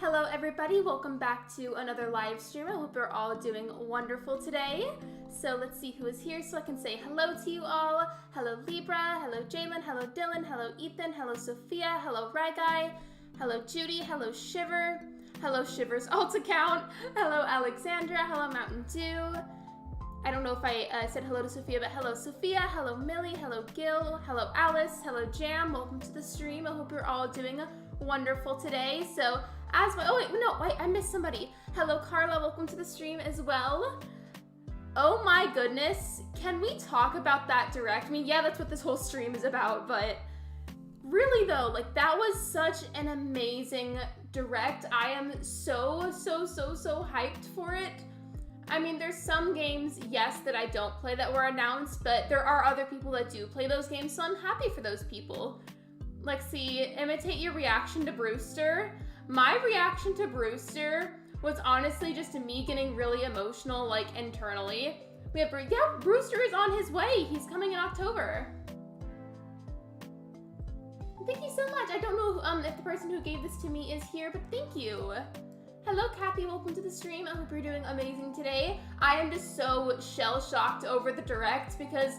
Hello everybody, welcome back to another live stream. I hope you're all doing wonderful today. So let's see who is here so I can say hello to you all. Hello Libra, hello Jalen, hello Dylan, hello Ethan, hello Sophia, hello Ragai, hello Judy, hello Shiver, hello Shiver's alt account, hello Alexandra, hello Mountain Dew. I don't know if I said hello to Sophia, but hello Sophia, hello Millie, hello Gil, hello Alice, hello Jam, welcome to the stream. I hope you're all doing wonderful today. So as my, I missed somebody. Hello Carla, welcome to the stream as well. Oh my goodness, can we talk about that direct? I mean, yeah, that's what this whole stream is about, but really though, like that was such an amazing direct. I am so hyped for it. I mean, there's some games, yes, that I don't play that were announced, but there are other people that do play those games, so I'm happy for those people. Lexi, imitate your reaction to BREWSTER. My reaction to BREWSTER was honestly just me getting really emotional, like internally. We have, yeah, BREWSTER is on his way. He's coming in October. Thank you so much. I don't know if the person who gave this to me is here, but thank you. Hello, Kathy. Welcome to the stream. I hope you're doing amazing today. I am just so shell-shocked over the direct because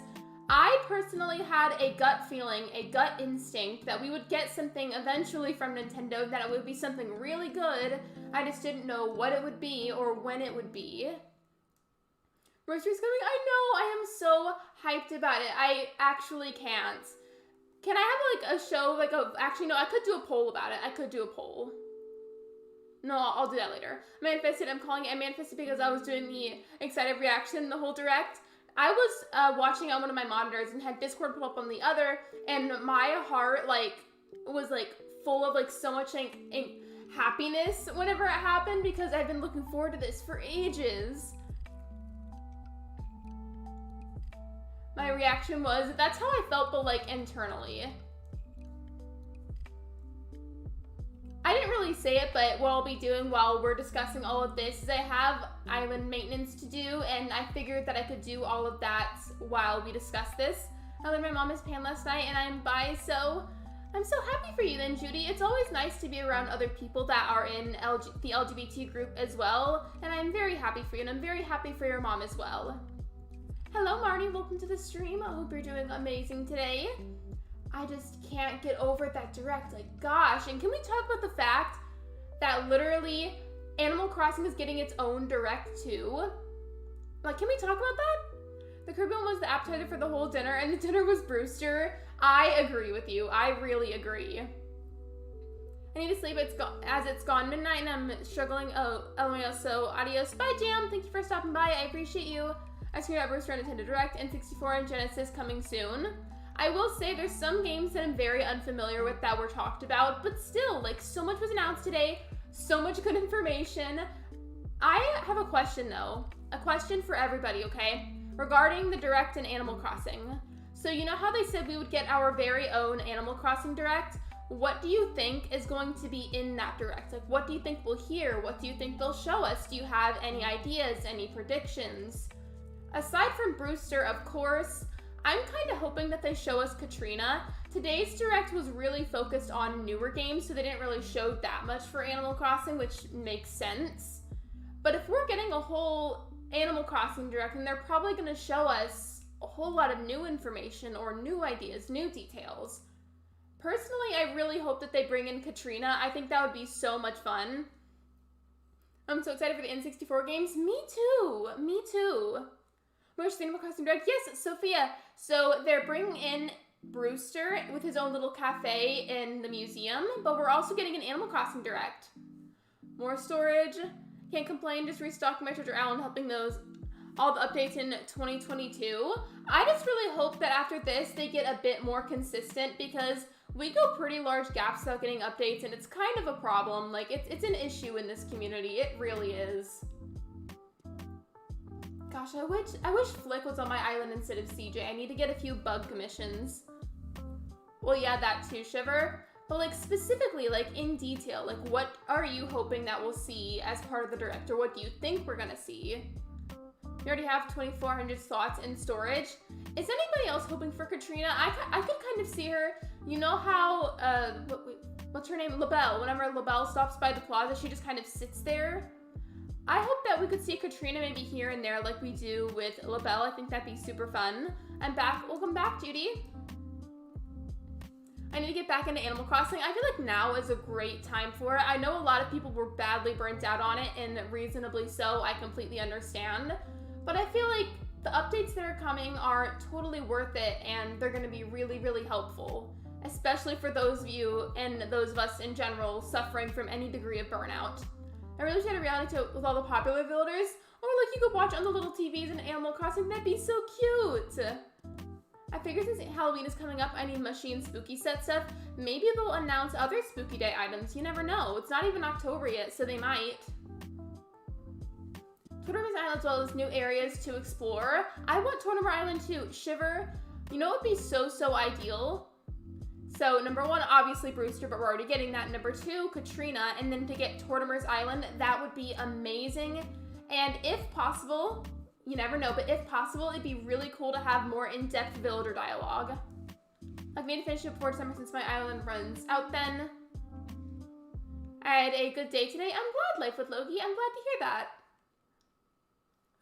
I personally had a gut feeling, a gut instinct that we would get something eventually from Nintendo, that it would be something really good. I just didn't know what it would be or when it would be. BREWSTER's coming. I know. I am so hyped about it. I actually can't. Can I have like a show, actually no, I could do a poll about it. I could do a poll. No, I'll do that later. Manifested, I'm calling it. I manifested because I was doing the excited reaction the whole direct. I was watching on one of my monitors and had Discord pull up on the other, and my heart was full of so much happiness whenever it happened because I've been looking forward to this for ages. My reaction was, that's how I felt, but internally. I didn't really say it, but what I'll be doing while we're discussing all of this is I have island maintenance to do, and I figured that I could do all of that while we discuss this. I learned my mom is pan last night, and I'm bi, so I'm so happy for you then, Judy. It's always nice to be around other people that are in the LGBT group as well, and I'm very happy for you, and I'm very happy for your mom as well. Hello, Marnie. Welcome to the stream. I hope you're doing amazing today. I just can't get over that direct, gosh. And can we talk about the fact that literally Animal Crossing is getting its own direct too? Can we talk about that? The Caribbean was the appetizer for the whole dinner, and the dinner was BREWSTER. I agree with you. I really agree. I need to sleep as it's gone midnight and I'm struggling. Oh, LMAO, so adios. Bye, Jam. Thank you for stopping by. I appreciate you. I screwed out BREWSTER on Nintendo Direct, N64 and Genesis coming soon. I will say there's some games that I'm very unfamiliar with that were talked about, but still, so much was announced today, so much good information. I have a question though, a question for everybody, okay? Regarding the Direct and Animal Crossing. So you know how they said we would get our very own Animal Crossing Direct? What do you think is going to be in that Direct? What do you think we'll hear? What do you think they'll show us? Do you have any ideas, any predictions? Aside from BREWSTER, of course, I'm kind of hoping that they show us Katrina. Today's Direct was really focused on newer games, so they didn't really show that much for Animal Crossing, which makes sense. But if we're getting a whole Animal Crossing Direct, then they're probably going to show us a whole lot of new information or new ideas, new details. Personally, I really hope that they bring in Katrina. I think that would be so much fun. I'm so excited for the N64 games. Me too. Me too. Where's the Animal Crossing Direct? Yes, Sophia. So they're bringing in BREWSTER with his own little cafe in the museum, but we're also getting an Animal Crossing Direct. More storage. Can't complain, just restocking my Treasure Island, helping all the updates in 2022. I just really hope that after this, they get a bit more consistent because we go pretty large gaps without getting updates, and it's kind of a problem. It's an issue in this community. It really is. Gosh, I wish Flick was on my island instead of CJ. I need to get a few bug commissions. Well, yeah, that too, Shiver. But specifically, in detail, what are you hoping that we'll see as part of the Direct, or what do you think we're gonna see? We already have 2,400 slots in storage. Is anybody else hoping for Katrina? I could kind of see her. You know how, what's her name? LaBelle. Whenever LaBelle stops by the plaza, she just kind of sits there. I hope that we could see Katrina maybe here and there like we do with LaBelle. I think that'd be super fun. I'm back. Welcome back, Judy. I need to get back into Animal Crossing. I feel like now is a great time for it. I know a lot of people were badly burnt out on it, and reasonably so. I completely understand. But I feel like the updates that are coming are totally worth it, and they're going to be really, really helpful. Especially for those of you, and those of us in general, suffering from any degree of burnout. I really should have a reality show with all the popular builders. Or like you could watch on the little TVs in Animal Crossing. That'd be so cute. I figure since Halloween is coming up, I need mushy and spooky set stuff. Maybe they'll announce other spooky day items. You never know. It's not even October yet, so they might. Tortimer's Island as well as new areas to explore. I want Tortimer Island too. Shiver. You know what would be so ideal? So number one, obviously BREWSTER, but we're already getting that. Number two, Katrina, and then to get Tortimer's Island, that would be amazing. And if possible, you never know, but if possible, it'd be really cool to have more in-depth villager dialogue. I've made to finish it before December since my island runs out then. I had a good day today. I'm glad, Life with Loki. I'm glad to hear that.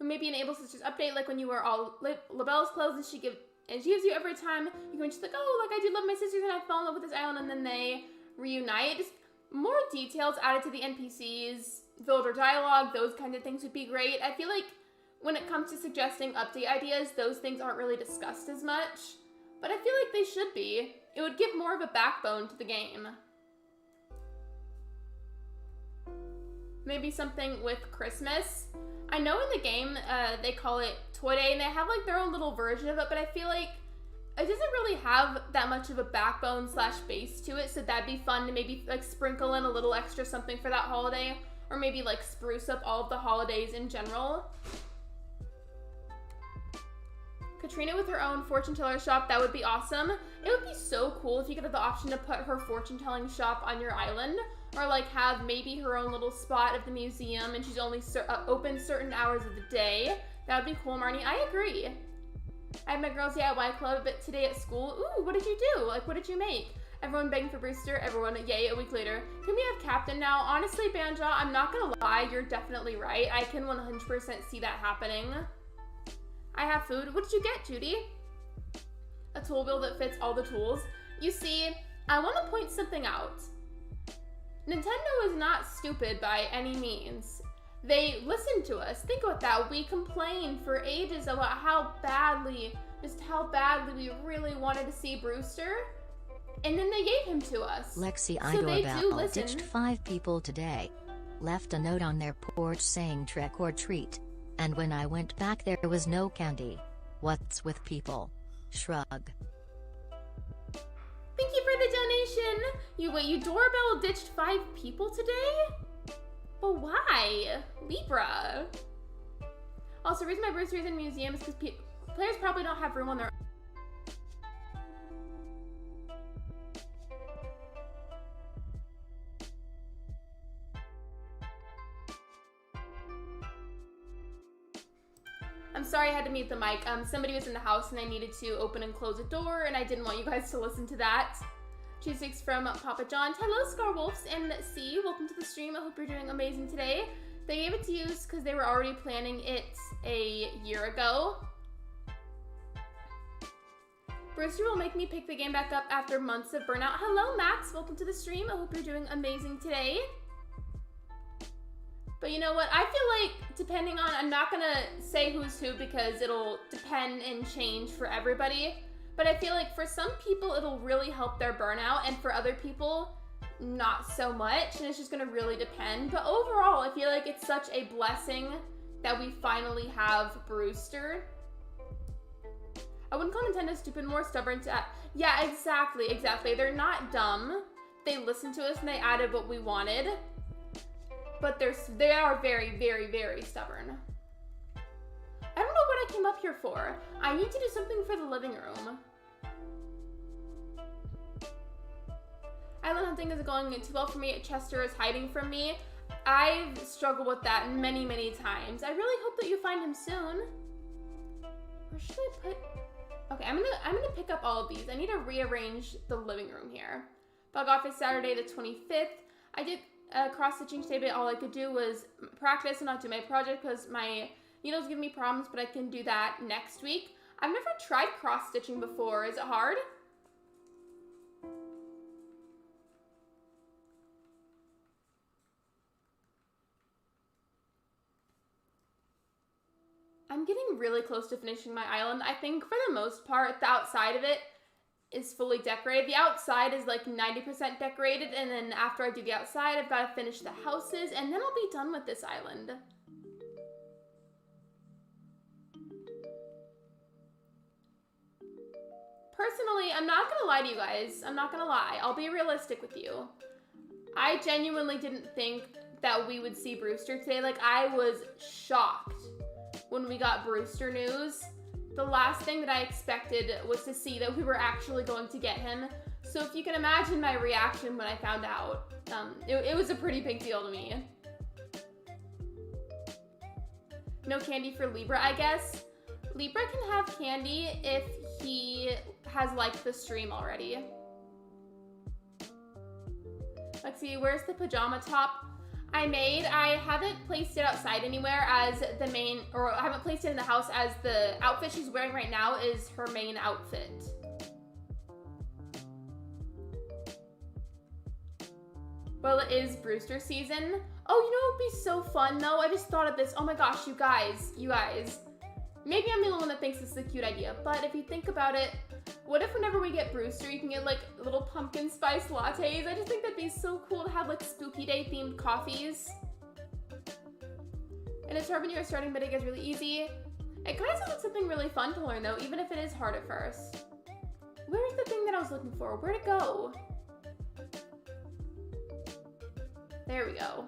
Maybe an Able Sisters update, like when you were all LaBelle's clothes and she gives you every time you can just like, oh, like I do love my sisters and I fell in love with this island, and then they reunite. Just more details added to the NPCs, villager dialogue, those kind of things would be great. I feel like when it comes to suggesting update ideas, those things aren't really discussed as much, but I feel like they should be. It would give more of a backbone to the game. Maybe something with Christmas. I know in the game, they call it Toy Day, and they have like their own little version of it, but I feel like it doesn't really have that much of a backbone / base to it, so that'd be fun to maybe like sprinkle in a little extra something for that holiday, or maybe like spruce up all of the holidays in general. Katrina with her own fortune teller shop, that would be awesome. It would be so cool if you could have the option to put her fortune telling shop on your island, or like have maybe her own little spot of the museum and she's only open certain hours of the day. That would be cool, Marnie. I agree. I had my girls DIY club, but today at school, ooh, what did you do? Like, what did you make? Everyone begging for BREWSTER, everyone, yay, a week later. Can we have Captain now? Honestly, Banja, I'm not gonna lie, you're definitely right. I can 100% see that happening. I have food. What did you get, Judy? A tool wheel that fits all the tools. You see, I want to point something out. Nintendo is not stupid by any means. They listen to us. Think about that. We complained for ages about how badly we really wanted to see BREWSTER, and then they gave him to us. Lexi so they do listen. Ditched 5 people today. Left a note on their porch saying trick or treat. And when I went back there was no candy. What's with people? Shrug. Thank you for the donation. You doorbell ditched 5 people today? But why? Libra. Also, the reason my BREWSTER is in museums is because players probably don't have room on their I'm sorry I had to mute the mic. Somebody was in the house and I needed to open and close a door, and I didn't want you guys to listen to that. Cheese sticks from Papa John. Hello, Scarwolves and C. Welcome to the stream. I hope you're doing amazing today. They gave it to use because they were already planning it a year ago. BREWSTER will make me pick the game back up after months of burnout. Hello, Max. Welcome to the stream. I hope you're doing amazing today. But you know what? I feel like depending on, I'm not gonna say who's who because it'll depend and change for everybody. But I feel like for some people, it'll really help their burnout, and for other people, not so much. And it's just gonna really depend. But overall, I feel like it's such a blessing that we finally have BREWSTER. I wouldn't call Nintendo stupid, more stubborn to, yeah, exactly. They're not dumb. They listened to us and they added what we wanted. But they are very, very, very stubborn. I don't know what I came up here for. I need to do something for the living room. Island hunting is going too well for me. Chester is hiding from me. I've struggled with that many, many times. I really hope that you find him soon. Where should I put? Okay, I'm gonna pick up all of these. I need to rearrange the living room here. Bug off is Saturday the 25th. I did cross-stitching today, but all I could do was practice and not do my project because my needles give me problems, but I can do that next week. I've never tried cross-stitching before. Is it hard? I'm getting really close to finishing my island. I think for the most part, the outside of it is fully decorated. The outside is like 90% decorated, and then after I do the outside, I've got to finish the houses, and then I'll be done with this island. Personally, I'm not gonna lie to you guys. I'm not gonna lie. I'll be realistic with you. I genuinely didn't think that we would see Brewster today. Like, I was shocked when we got Brewster news. The last thing that I expected was to see that we were actually going to get him. So if you can imagine my reaction when I found out, it was a pretty big deal to me. No candy for Libra, I guess. Libra can have candy if he has liked the stream already. Lexi, where's the pajama top I made? I haven't placed it outside anywhere as the main, or I haven't placed it in the house as the outfit she's wearing right now is her main outfit. Well, it is Brewster season. Oh, you know what would be so fun though? I just thought of this. Oh my gosh, you guys. Maybe I'm the only one that thinks this is a cute idea, but if you think about it, what if whenever we get Brewster, you can get like little pumpkin spice lattes? I just think that'd be so cool to have like spooky day themed coffees. And it's hard when you're starting, but it gets really easy. It kind of sounds like something really fun to learn though, even if it is hard at first. Where's the thing that I was looking for? Where'd it go? There we go.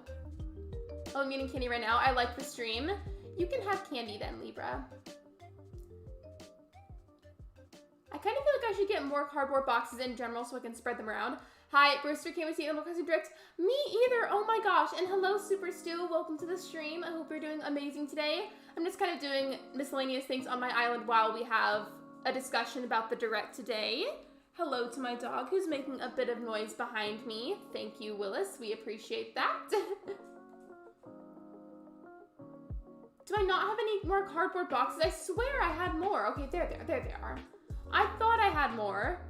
Oh, I'm eating candy right now. I like the stream. You can have candy then, Libra. I kind of feel like I should get more cardboard boxes in general so I can spread them around. Hi, Brewster, can't we see Animal Crossing Direct? Me either, oh my gosh. And hello, Super Stu, welcome to the stream. I hope you're doing amazing today. I'm just kind of doing miscellaneous things on my island while we have a discussion about the Direct today. Hello to my dog who's making a bit of noise behind me. Thank you, Willis, we appreciate that. Do I not have any more cardboard boxes? I swear I had more. Okay, there they are. I thought I had more.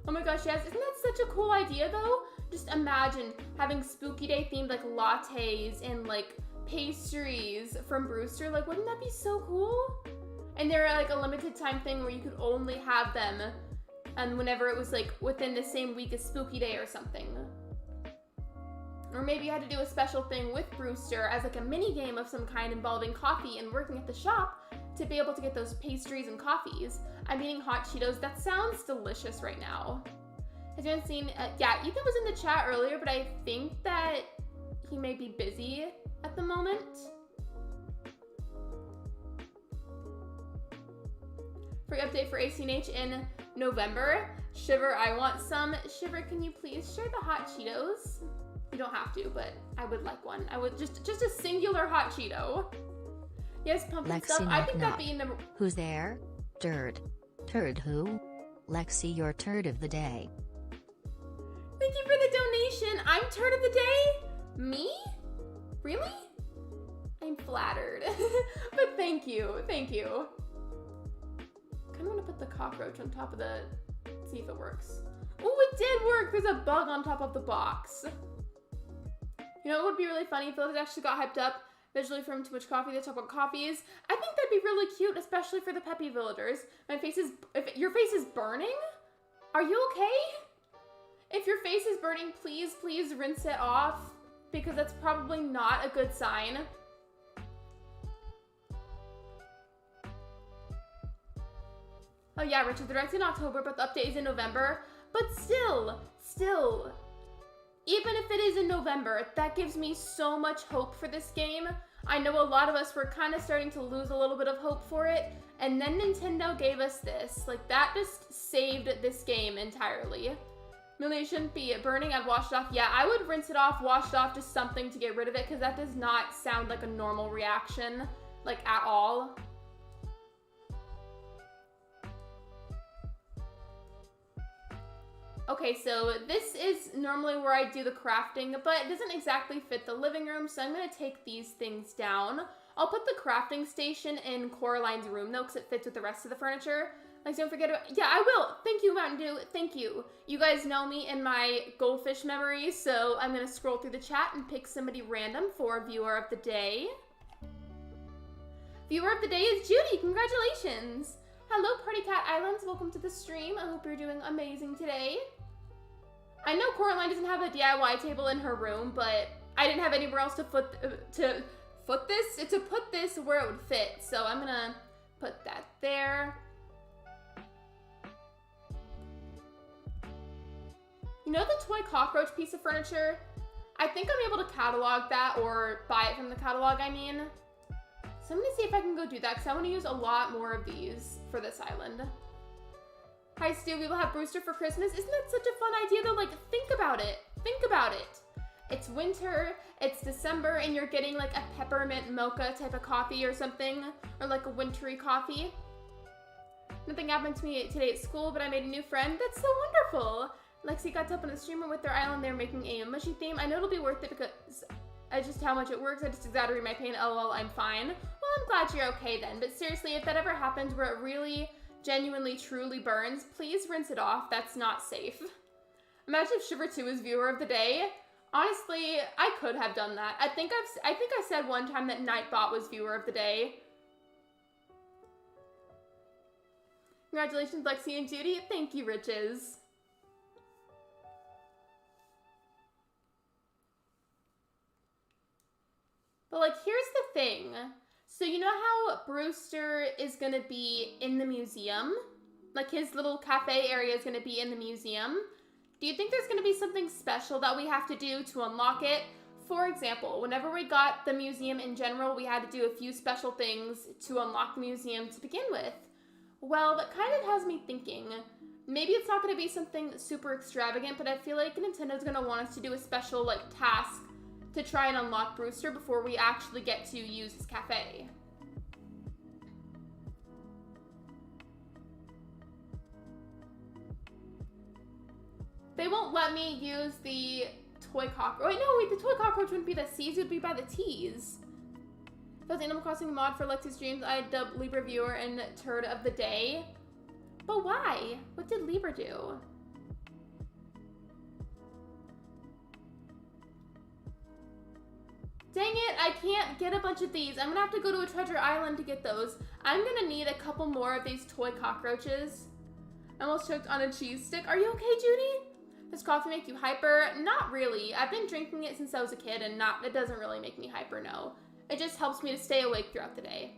Oh my gosh, yes. Isn't that such a cool idea though? Just imagine having spooky day themed like lattes and like pastries from Brewster. Like, wouldn't that be so cool? And they're like a limited time thing where you could only have them and whenever it was like within the same week as spooky day or something. Or maybe you had to do a special thing with Brewster as like a mini game of some kind involving coffee and working at the shop to be able to get those pastries and coffees. I'm eating hot Cheetos. That sounds delicious right now. Has anyone seen, yeah, Ethan was in the chat earlier, but I think that he may be busy at the moment. Free update for ACNH in November. Shiver, I want some. Shiver, can you please share the hot Cheetos? You don't have to, but I would like one. I would just a singular hot Cheeto. Yes, pumpkin Lexi stuff. I think that'd be number. Who's there? Turd. Turd who? Lexi, your turd of the day. Thank you for the donation. I'm turd of the day? Me? Really? I'm flattered. But thank you. Thank you. I kind of want to put the cockroach on top of the... See if it works. Oh, it did work. There's a bug on top of the box. You know, it would be really funny if those actually got hyped up visually from Too Much Coffee. They talk about coffees. I think that'd be really cute, especially for the peppy villagers. My face is... If your face is burning? Are you okay? If your face is burning, please rinse it off, because that's probably not a good sign. Oh yeah, Richard, the direct's in October, but the update is in November. But still, even if it is in November, that gives me so much hope for this game. I know a lot of us were kind of starting to lose a little bit of hope for it, and then Nintendo gave us this. Like, that just saved this game entirely. Really, it shouldn't be burning. I'd wash it off. Yeah, I would rinse it off, wash it off, just something to get rid of it, because that does not sound like a normal reaction, like, at all. Okay, so this is normally where I do the crafting, but it doesn't exactly fit the living room, so I'm going to take these things down. I'll put the crafting station in Coraline's room, though, because it fits with the rest of the furniture. Like, don't forget about... Yeah, I will! Thank you, Mountain Dew. Thank you. You guys know me in my goldfish memories, so I'm going to scroll through the chat and pick somebody random for Viewer of the Day. Viewer of the Day is Judy. Congratulations! Hello, Party Cat Islands. Welcome to the stream. I hope you're doing amazing today. I know Coraline doesn't have a DIY table in her room, but I didn't have anywhere else to put this where it would fit. So I'm gonna put that there. You know the toy cockroach piece of furniture? I think I'm able to catalog that, or buy it from the catalog, I mean. So I'm gonna see if I can go do that, because I want to use a lot more of these for this island. Hi, Stu. We will have BREWSTER for Christmas. Isn't that such a fun idea, though? Like, think about it. Think about it. It's winter, it's December, and you're getting, like, a peppermint mocha type of coffee or something, or, like, a wintry coffee. Nothing happened to me today at school, but I made a new friend. That's so wonderful. Lexi got to help on a streamer with their island. They're making a mushy theme. I know it'll be worth it because I just how much it works. I just exaggerate my pain. LOL, I'm fine. Well, I'm glad you're okay then. But seriously, if that ever happens where it really... genuinely truly burns, please rinse it off. That's not safe. Imagine if Shiver 2 is Viewer of the Day. Honestly, I could have done that. I think I said one time that Nightbot was Viewer of the Day. Congratulations, Lexi and Judy. Thank you, Riches. But like, here's the thing. So you know how BREWSTER is going to be in the museum? Like his little cafe area is going to be in the museum. Do you think there's going to be something special that we have to do to unlock it? For example, whenever we got the museum in general, we had to do a few special things to unlock the museum to begin with. Well, that kind of has me thinking, maybe it's not going to be something super extravagant, but I feel like Nintendo's going to want us to do a special like task to try and unlock BREWSTER before we actually get to use his cafe. They won't let me use the toy cockroach. Wait, no, wait, the toy cockroach wouldn't be the C's, it would be by the T's. If I was Animal Crossing mod for Lexi's Dreams, I'd dub Libra Viewer and Turd of the Day. But why? What did Libra do? Dang it, I can't get a bunch of these. I'm gonna have to go to a treasure island to get those. I'm gonna need a couple more of these toy cockroaches. I almost choked on a cheese stick. Are you okay, Judy? Does coffee make you hyper? Not really. I've been drinking it since I was a kid and it doesn't really make me hyper, no. It just helps me to stay awake throughout the day.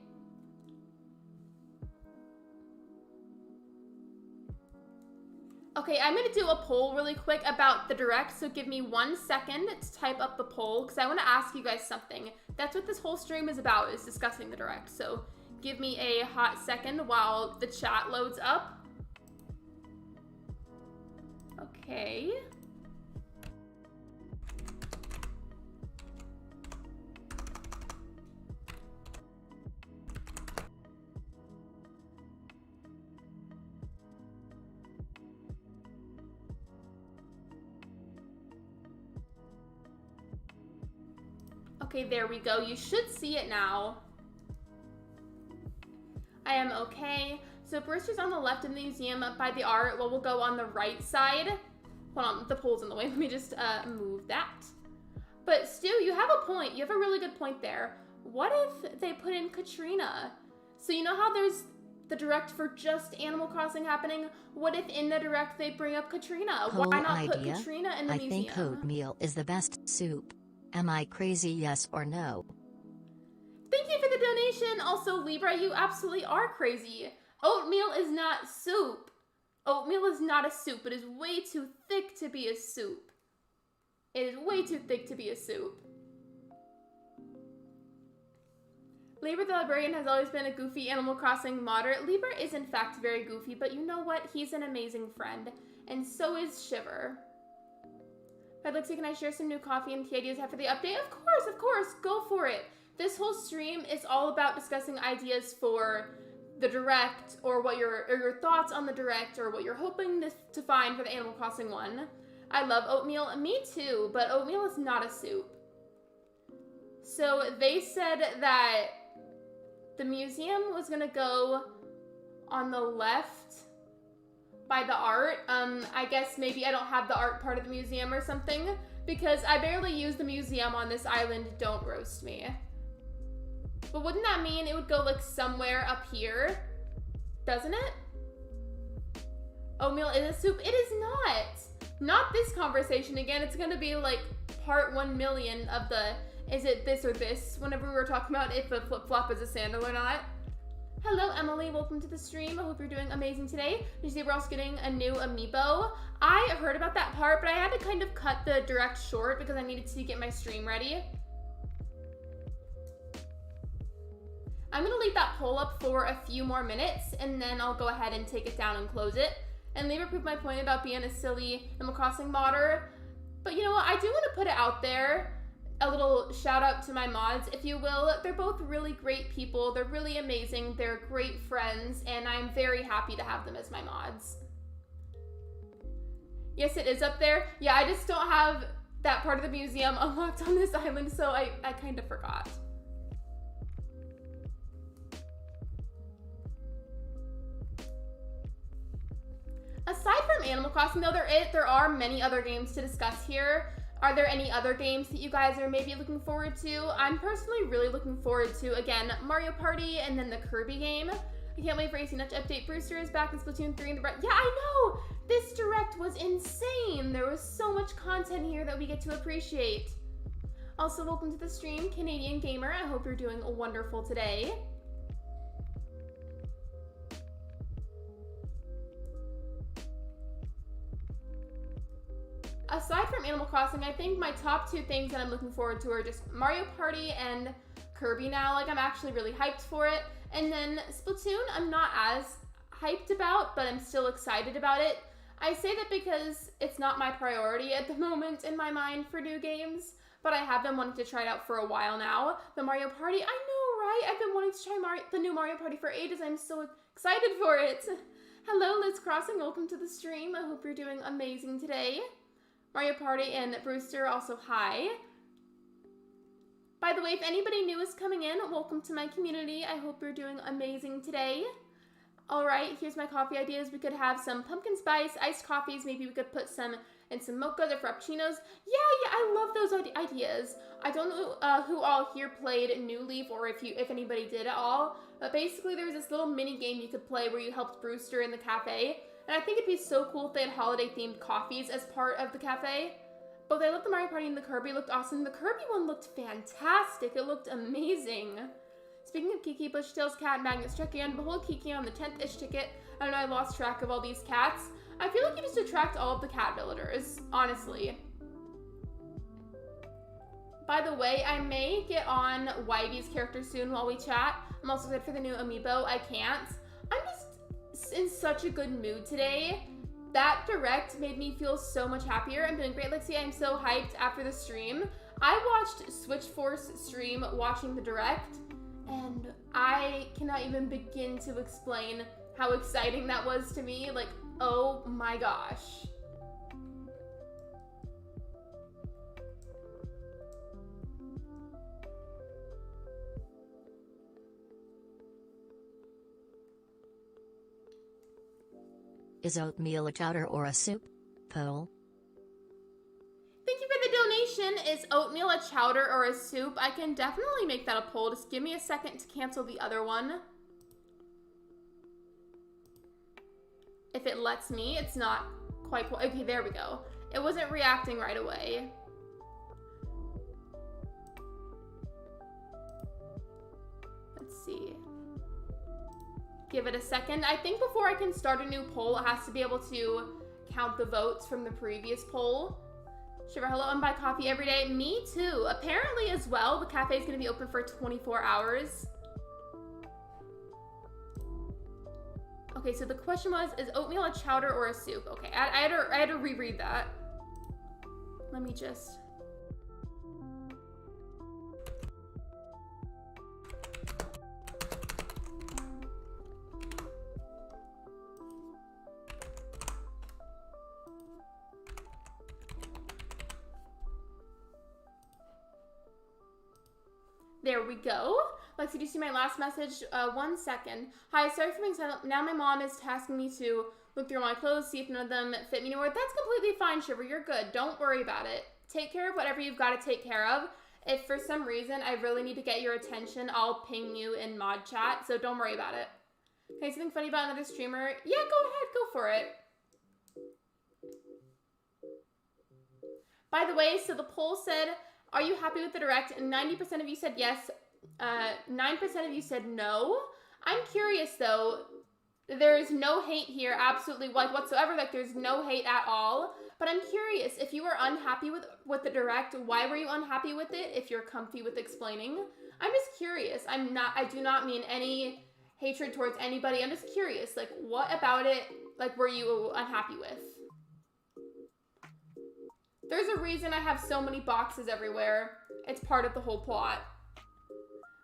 Okay, I'm gonna do a poll really quick about the direct, so give me 1 second to type up the poll, because I want to ask you guys something. That's what this whole stream is about, is discussing the direct, so give me a hot second while the chat loads up. Okay. Okay, there we go. You should see it now. I am okay. So BREWSTER's on the left in the museum by the art. Well, we'll go on the right side. Hold on, the pole's in the way. Let me just move that. But Stu, you have a point. You have a really good point there. What if they put in Katrina? So you know how there's the direct for just Animal Crossing happening? What if in the direct they bring up Katrina? Why not put Katrina in the museum? I think oatmeal is the best soup. Am I crazy, yes or no? Thank you for the donation. Also, Libra, you absolutely are crazy. Oatmeal is not soup. Oatmeal is not a soup. It is way too thick to be a soup. It is way too thick to be a soup. Libra the Librarian has always been a goofy Animal Crossing modder. Libra is in fact very goofy, but you know what? He's an amazing friend. And so is Shiver. Hi Lexi, can I share some new coffee and tea ideas after the update? Of course, go for it. This whole stream is all about discussing ideas for the direct, or what your thoughts on the direct, or what you're hoping to find for the Animal Crossing one. I love oatmeal. Me too, but oatmeal is not a soup. So they said that the museum was gonna go on the left by the art. I guess maybe I don't have the art part of the museum or something, because I barely use the museum on this island. Don't roast me. But wouldn't that mean it would go like somewhere up here? Doesn't it? Oatmeal is a soup. It is not. Not this conversation again. It's gonna be like part 1,000,000 of the is it this or this whenever we were talking about if a flip-flop is a sandal or not. Hello, Emily. Welcome to the stream. I hope you're doing amazing today. Did you see we're also getting a new amiibo? I heard about that part, but I had to kind of cut the direct short because I needed to get my stream ready. I'm gonna leave that poll up for a few more minutes, and then I'll go ahead and take it down and close it. And Labor proved my point about being a silly Animal Crossing modder. But you know what? I do want to put it out there. A little shout out to my mods, if you will. They're both really great people. They're really amazing. They're great friends, and I'm very happy to have them as my mods. Yes, it is up there. Yeah, I just don't have that part of the museum unlocked on this island, so I kind of forgot. Aside from Animal Crossing, though, there are many other games to discuss here. Are there any other games that you guys are maybe looking forward to? I'm personally really looking forward to, again, Mario Party and then the Kirby game. I can't wait for ACNH to update. BREWSTER is back in Splatoon 3 in the Yeah, I know! This direct was insane! There was so much content here that we get to appreciate. Also, welcome to the stream, Canadian Gamer. I hope you're doing wonderful today. Aside from Animal Crossing, I think my top two things that I'm looking forward to are just Mario Party and Kirby now. Like, I'm actually really hyped for it. And then Splatoon, I'm not as hyped about, but I'm still excited about it. I say that because it's not my priority at the moment in my mind for new games, but I have been wanting to try it out for a while now. The Mario Party, I know, right? I've been wanting to try the new Mario Party for ages. I'm so excited for it. Hello, Liz Crossing. Welcome to the stream. I hope you're doing amazing today. Mario Party and BREWSTER also hi. By the way, if anybody new is coming in, welcome to my community. I hope you're doing amazing today. All right, here's my coffee ideas. We could have some pumpkin spice, iced coffees. Maybe we could put some in some mochas or frappuccinos. Yeah, I love those ideas. I don't know who all here played New Leaf or if anybody did at all. But basically, there was this little mini game you could play where you helped BREWSTER in the cafe. And I think it'd be so cool if they had holiday-themed coffees as part of the cafe. Both I love the Mario Party and the Kirby looked awesome. The Kirby one looked fantastic. It looked amazing. Speaking of Kiki, Bushtail's cat magnet struck again. Behold Kiki on the 10th-ish ticket. I don't know, I lost track of all these cats. I feel like you just attract all of the cat villagers, honestly. By the way, I may get on Wybie's character soon while we chat. I'm also excited for the new amiibo. I can't. I'm just in such a good mood today. That direct made me feel so much happier. I'm doing great, Lexi. I'm so hyped after the stream. I watched Switchforce stream watching the direct, and I cannot even begin to explain how exciting that was to me. Like, oh my gosh. Is oatmeal a chowder or a soup? Poll. Thank you for the donation. Is oatmeal a chowder or a soup? I can definitely make that a poll. Just give me a second to cancel the other one. If it lets me, it's not quite... Okay, there we go. It wasn't reacting right away. Let's see. Give it a second. I think before I can start a new poll, it has to be able to count the votes from the previous poll. Shiver, hello, I'm buy coffee every day. Me too. Apparently as well, the cafe is going to be open for 24 hours. Okay, so the question was, is oatmeal a chowder or a soup? Okay, I had to reread that. Let me just... There we go. Lexi, do you see my last message? 1 second. Hi, sorry for being silent. Now my mom is tasking me to look through my clothes, see if none of them fit me anymore. That's completely fine, Shiver. You're good. Don't worry about it. Take care of whatever you've got to take care of. If for some reason I really need to get your attention, I'll ping you in mod chat, so don't worry about it. Okay, something funny about another streamer? Yeah, go ahead. Go for it. By the way, so the poll said, are you happy with the direct? And 90% of you said yes. 9% of you said no. I'm curious though. There is no hate here, absolutely, like whatsoever. Like there's no hate at all. But I'm curious, if you were unhappy with the direct, why were you unhappy with it? If you're comfy with explaining, I'm just curious. I do not mean any hatred towards anybody. I'm just curious, like what about it, like were you unhappy with? There's a reason I have so many boxes everywhere. It's part of the whole plot.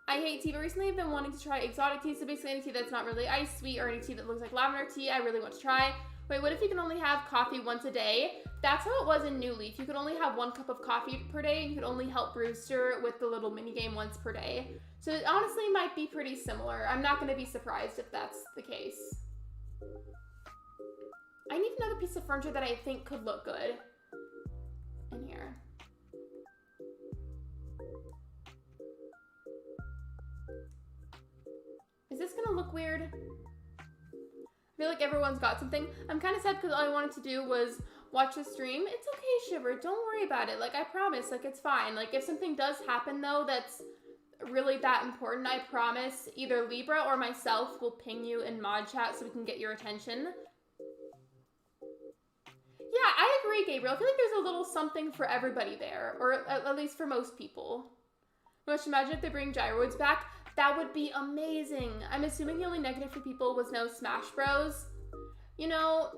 I hate tea, but recently I've been wanting to try exotic tea, so basically any tea that's not really ice sweet or any tea that looks like lavender tea, I really want to try. Wait, what if you can only have coffee once a day? That's how it was in New Leaf. You could only have 1 cup of coffee per day, and you could only help Brewster with the little minigame once per day. So it honestly might be pretty similar. I'm not going to be surprised if that's the case. I need another piece of furniture that I think could look good in here. Is this gonna look weird? I feel like everyone's got something. I'm kind of sad because all I wanted to do was watch the stream. It's okay, Shiver. Don't worry about it. Like, I promise. Like, it's fine. Like, if something does happen, though, that's really that important, I promise either Libra or myself will ping you in mod chat so we can get your attention. Yeah, I agree, Gabriel. I feel like there's a little something for everybody there, or at least for most people. Just imagine if they bring gyroids back. That would be amazing. I'm assuming the only negative for people was no Smash Bros. You know,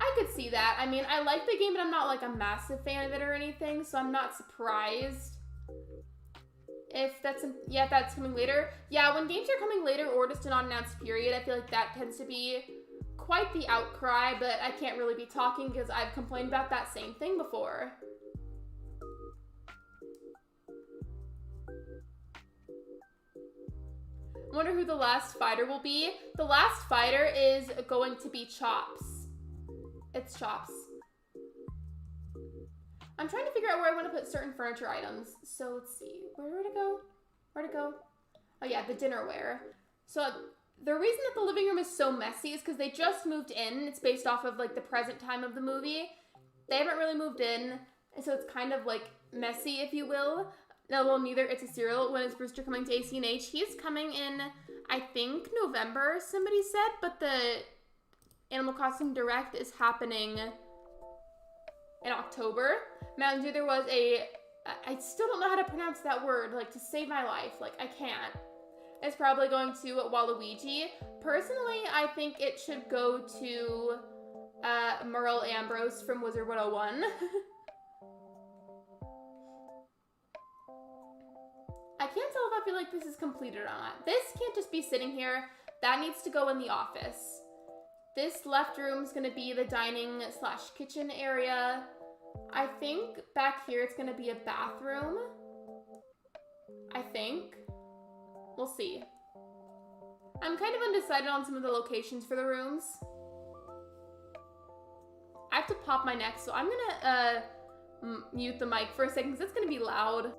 I could see that. I mean, I like the game, but I'm not like a massive fan of it or anything, so I'm not surprised. If that's, yeah, that's coming later. Yeah, when games are coming later or just an unannounced period, I feel like that tends to be quite the outcry, but I can't really be talking because I've complained about that same thing before. I wonder who the last fighter will be. The last fighter is going to be Chops. It's Chops. I'm trying to figure out where I want to put certain furniture items. So let's see. Where to go? Where to go? Oh yeah, the dinnerware. So the reason that the living room is so messy is because they just moved in. It's based off of like the present time of the movie. They haven't really moved in, and so it's kind of like messy, if you will. No, well, neither It's a Serial. When is Brewster coming to ACNH? He's coming in, I think, November, somebody said, but the Animal Crossing Direct is happening in October. Mountain Dew, there was I still don't know how to pronounce that word, like, to save my life. Like, I can't. It's probably going to Waluigi. Personally, I think it should go to Merle Ambrose from Wizard 101. I can't tell if I feel like this is completed or not. This can't just be sitting here. That needs to go in the office. This left room is going to be the dining / kitchen area. I think back here it's going to be a bathroom. I think. We'll see. I'm kind of undecided on some of the locations for the rooms. I have to pop my neck, so I'm going to mute the mic for a second because it's going to be loud.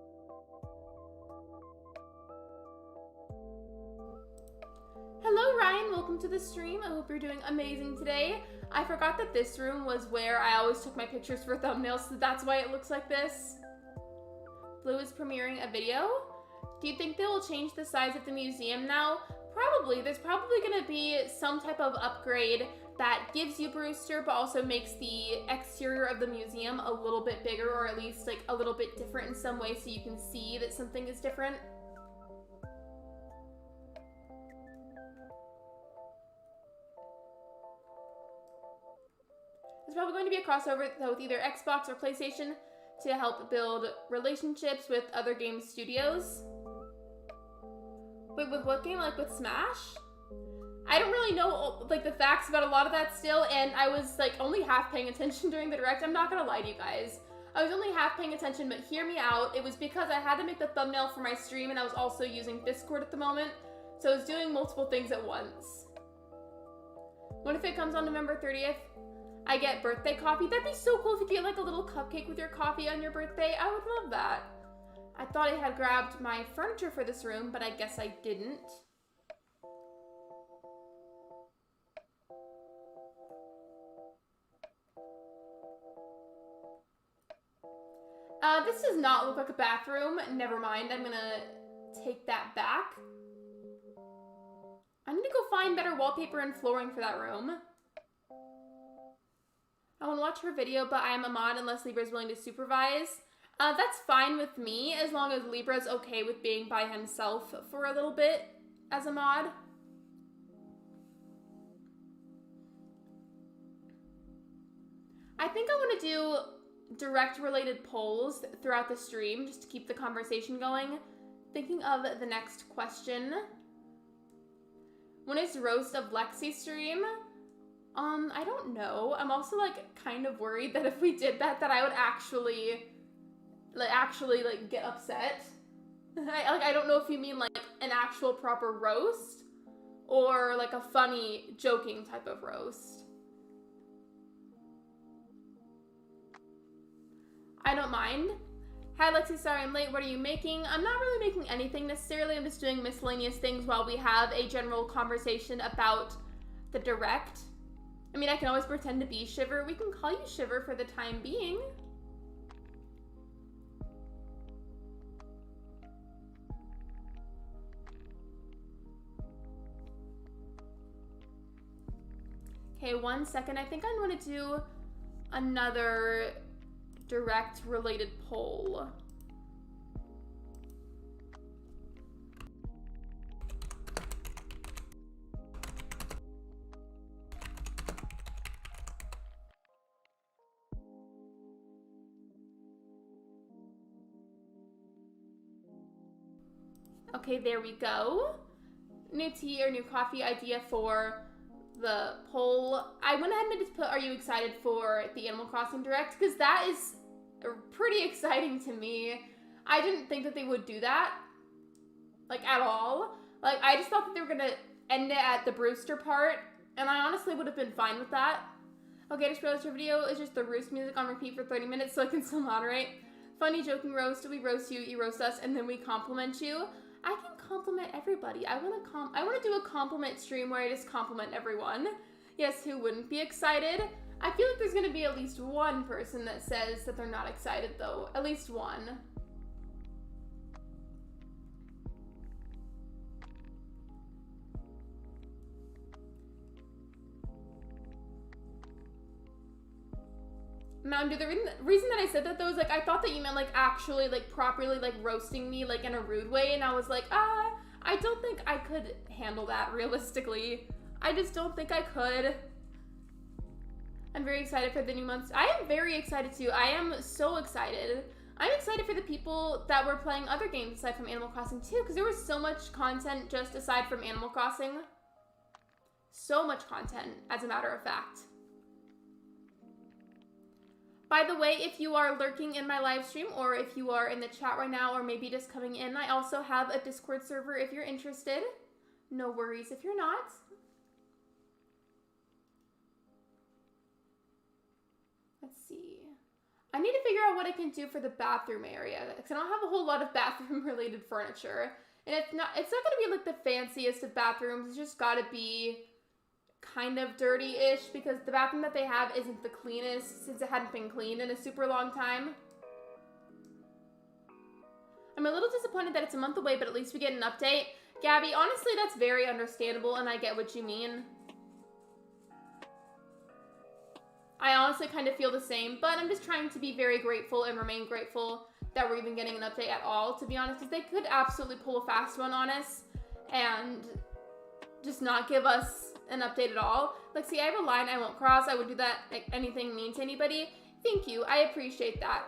Hello Ryan, welcome to the stream. I hope you're doing amazing today. I forgot that this room was where I always took my pictures for thumbnails, so that's why it looks like this. Blue is premiering a video. Do you think they will change the size of the museum now? Probably. There's probably going to be some type of upgrade that gives you Brewster, but also makes the exterior of the museum a little bit bigger, or at least like a little bit different in some way so you can see that something is different. There's probably going to be a crossover with either Xbox or PlayStation to help build relationships with other game studios. Wait, with what game? Like with Smash? I don't really know like the facts about a lot of that still, and I was like only half paying attention during the direct. I'm not gonna lie to you guys. I was only half paying attention, but hear me out. It was because I had to make the thumbnail for my stream and I was also using Discord at the moment. So I was doing multiple things at once. What if it comes on November 30th? I get birthday coffee. That'd be so cool if you get like a little cupcake with your coffee on your birthday. I would love that. I thought I had grabbed my furniture for this room, but I guess I didn't. This does not look like a bathroom. Never mind, I'm gonna take that back. I need to go find better wallpaper and flooring for that room. I want to watch her video, but I am a mod unless Libra is willing to supervise. That's fine with me, as long as Libra's okay with being by himself for a little bit as a mod. I think I want to do direct related polls throughout the stream just to keep the conversation going. Thinking of the next question. When is Roast of Lexi stream? I don't know. I'm also like kind of worried that if we did that I would actually get upset. I don't know if you mean like an actual proper roast or like a funny joking type of roast. I don't mind. Hi Lexi, sorry I'm late. What are you making? I'm not really making anything necessarily. I'm just doing miscellaneous things while we have a general conversation about the direct. I mean, I can always pretend to be Shiver. We can call you Shiver for the time being. Okay, 1 second. I think I'm going to do another direct related poll. Okay, there we go. New tea or new coffee idea for the poll. I went ahead and just put, are you excited for the Animal Crossing Direct? Because that is pretty exciting to me. I didn't think that they would do that, like, at all. Like, I just thought that they were gonna end it at the BREWSTER part, and I honestly would have been fine with that. Okay, I just realized your video is just the roost music on repeat for 30 minutes so I can still moderate. Funny joking roast, we roast you, you roast us, and then we compliment you. I can compliment everybody. I want to do a compliment stream where I just compliment everyone. Yes, who wouldn't be excited? I feel like there's going to be at least one person that says that they're not excited, though. At least one. Mountain Dew, the reason that I said that, though, is, like, I thought that you meant, like, actually, like, properly, like, roasting me, like, in a rude way, and I was like, I don't think I could handle that realistically. I just don't think I could. I'm very excited for the new months. I am very excited too. I am so excited. I'm excited for the people that were playing other games aside from Animal Crossing too, because there was so much content just aside from Animal Crossing. So much content, as a matter of fact. By the way, if you are lurking in my live stream, or if you are in the chat right now, or maybe just coming in, I also have a Discord server if you're interested. No worries if you're not. Let's see. I need to figure out what I can do for the bathroom area, because I don't have a whole lot of bathroom related furniture. And it's not gonna be like the fanciest of bathrooms. It's just gotta be kind of dirty-ish, because the bathroom that they have isn't the cleanest since it hadn't been cleaned in a super long time. I'm a little disappointed that it's a month away, but at least we get an update. Gabby, honestly, that's very understandable, and I get what you mean. I honestly kind of feel the same, but I'm just trying to be very grateful and remain grateful that we're even getting an update at all, to be honest, because they could absolutely pull a fast one on us and just not give us an update at all. Like, see, I have a line I won't cross. I would do that, like, anything mean to anybody. Thank you. I appreciate that.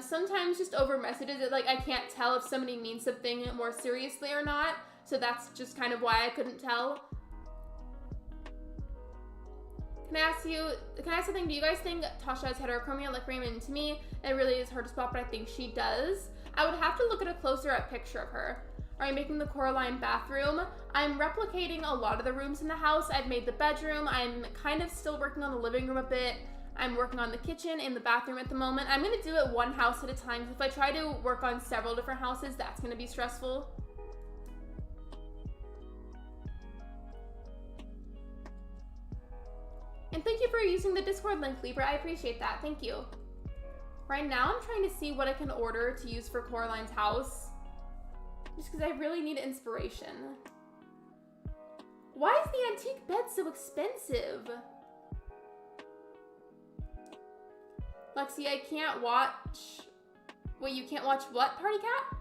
Sometimes just over messages, like, I can't tell if somebody means something more seriously or not, so that's just kind of why I couldn't tell. Can I ask something? Do you guys think Tasha has heterochromia like Raymond? To me, it really is hard to spot, but I think she does. I would have to look at a closer up picture of her. Are you making the Coraline bathroom? I'm replicating a lot of the rooms in the house. I've made the bedroom. I'm kind of still working on the living room a bit. I'm working on the kitchen and the bathroom at the moment. I'm gonna do it one house at a time. If I try to work on several different houses, that's gonna be stressful. And thank you for using the Discord link, Libra. I appreciate that. Thank you. Right now, I'm trying to see what I can order to use for Coraline's house. Just because I really need inspiration. Why is the antique bed so expensive? Lexi, I can't watch... Wait, you can't watch what, Party Cat?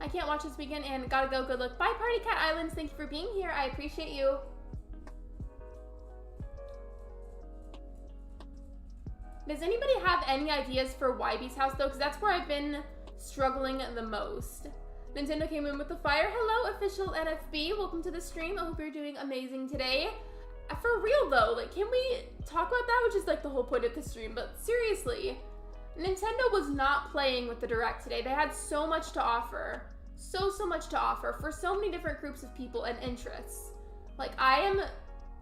I can't watch this weekend and gotta go. Good luck. Bye, Party Cat Islands. Thank you for being here. I appreciate you. Does anybody have any ideas for YB's house though? Because that's where I've been struggling the most. Nintendo came in with the fire. Hello, official NFB. Welcome to the stream. I hope you're doing amazing today. For real though, like, can we talk about that? Which is like the whole point of the stream. But seriously, Nintendo was not playing with the Direct today. They had so much to offer. So much to offer for so many different groups of people and interests. Like, I am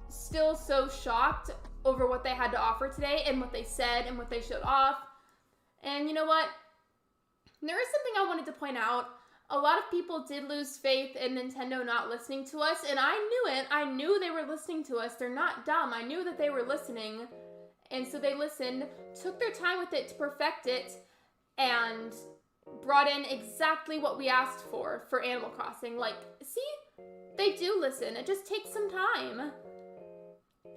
still so shocked over what they had to offer today and what they said and what they showed off. And you know what? There is something I wanted to point out. A lot of people did lose faith in Nintendo not listening to us, and I knew it. I knew they were listening to us. They're not dumb. I knew that they were listening. And so they listened, took their time with it to perfect it, and brought in exactly what we asked for Animal Crossing. Like, see? They do listen. It just takes some time.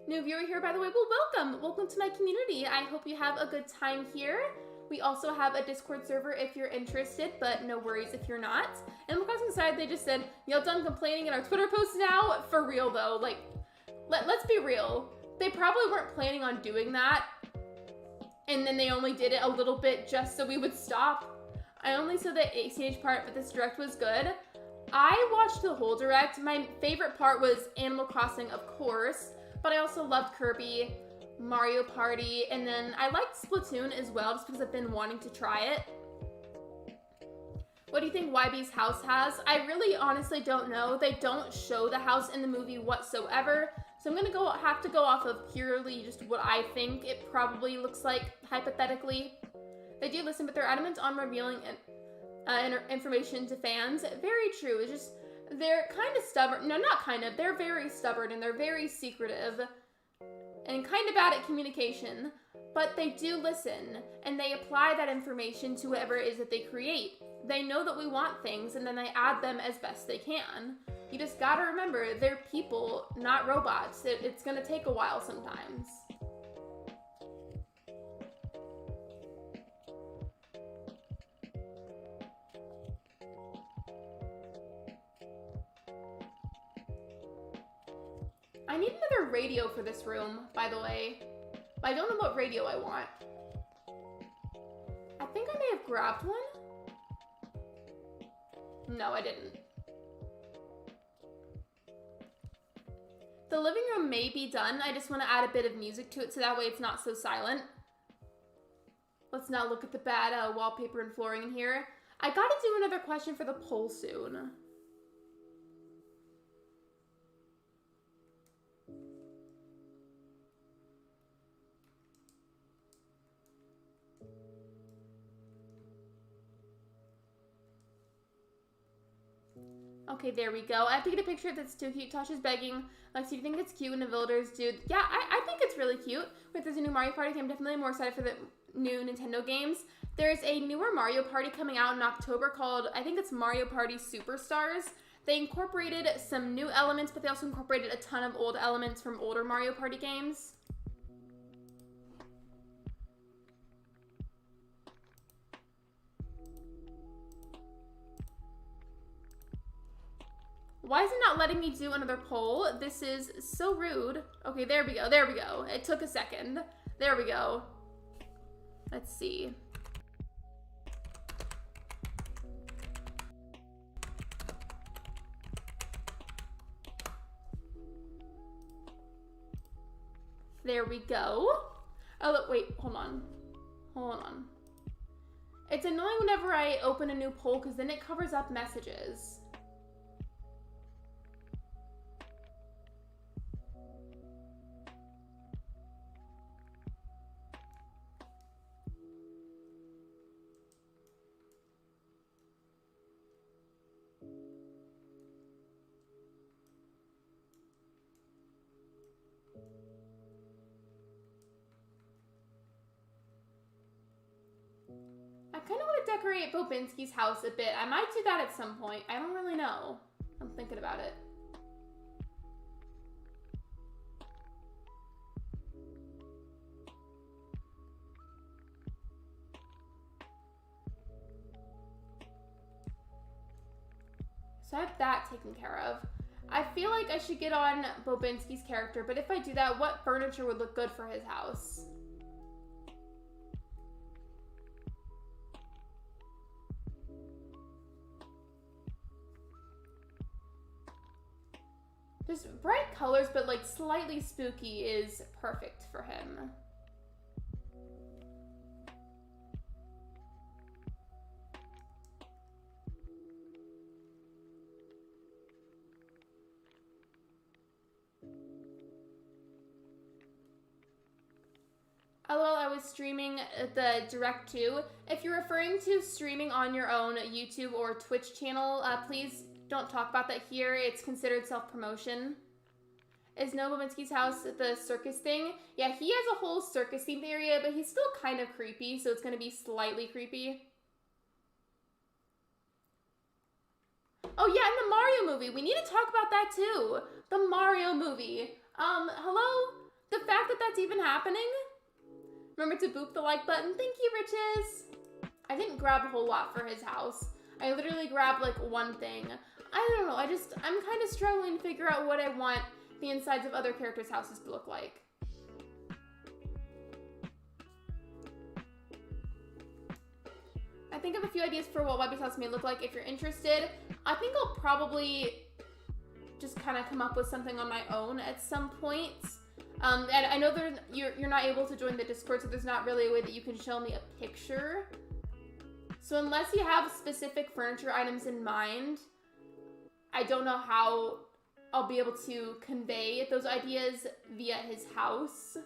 New viewer here, by the way. Well, welcome. Welcome to my community. I hope you have a good time here. We also have a Discord server if you're interested, but no worries if you're not. Animal Crossing side, they just said, y'all done complaining in our Twitter posts now? For real, though. Like, let's be real. They probably weren't planning on doing that, and then they only did it a little bit just so we would stop. I only saw the ACNH part, but this Direct was good. I watched the whole Direct. My favorite part was Animal Crossing, of course, but I also loved Kirby, Mario Party, and then I liked Splatoon as well, just because I've been wanting to try it. What do you think YB's house has? I really honestly don't know. They don't show the house in the movie whatsoever, so I'm gonna have to go off of purely just what I think it probably looks like, hypothetically. They do listen, but they're adamant on revealing information to fans. Very true. It's just, they're kind of stubborn. No, not kind of. They're very stubborn, and they're very secretive, and kind of bad at communication. But they do listen, and they apply that information to whatever it is that they create. They know that we want things, and then they add them as best they can. You just gotta remember, they're people, not robots. It's gonna take a while sometimes. I need another radio for this room, by the way. But I don't know what radio I want. I think I may have grabbed one. No, I didn't. The living room may be done. I just want to add a bit of music to it so that way it's not so silent. Let's not look at the bad wallpaper and flooring in here. I gotta do another question for the poll soon. Okay, there we go. I have to get a picture that's too cute. Tasha's begging. Lexi, do you think it's cute when the villagers do? Yeah, I think it's really cute. Wait, there's a new Mario Party. I'm definitely more excited for the new Nintendo games. There's a newer Mario Party coming out in October called, I think it's Mario Party Superstars. They incorporated some new elements, but they also incorporated a ton of old elements from older Mario Party games. Why is it not letting me do another poll? This is so rude. Okay, there we go. There we go. It took a second. There we go. Let's see. There we go. Oh, look, wait, hold on. Hold on. It's annoying whenever I open a new poll because then it covers up messages. I kind of want to decorate Bobinski's house a bit. I might do that at some point. I don't really know. I'm thinking about it. So I have that taken care of. I feel like I should get on Bobinski's character, but if I do that, what furniture would look good for his house? Just bright colors, but like slightly spooky is perfect for him. LOL, I was streaming the Direct 2. If you're referring to streaming on your own YouTube or Twitch channel, please don't talk about that here. It's considered self-promotion. Is Noah Bobinski's house the circus thing? Yeah, he has a whole circus-themed area, but he's still kind of creepy, so it's going to be slightly creepy. Oh yeah, and the Mario movie. We need to talk about that too. The Mario movie. Hello? The fact that that's even happening? Remember to boop the like button. Thank you, Riches. I didn't grab a whole lot for his house. I literally grabbed like one thing. I don't know. I'm kind of struggling to figure out what I want the insides of other characters' houses to look like. I think I have a few ideas for what Webby's house may look like. If you're interested, I think I'll probably just kind of come up with something on my own at some point. And I know you're not able to join the Discord, so there's not really a way that you can show me a picture. So unless you have specific furniture items in mind, I don't know how I'll be able to convey those ideas via his house.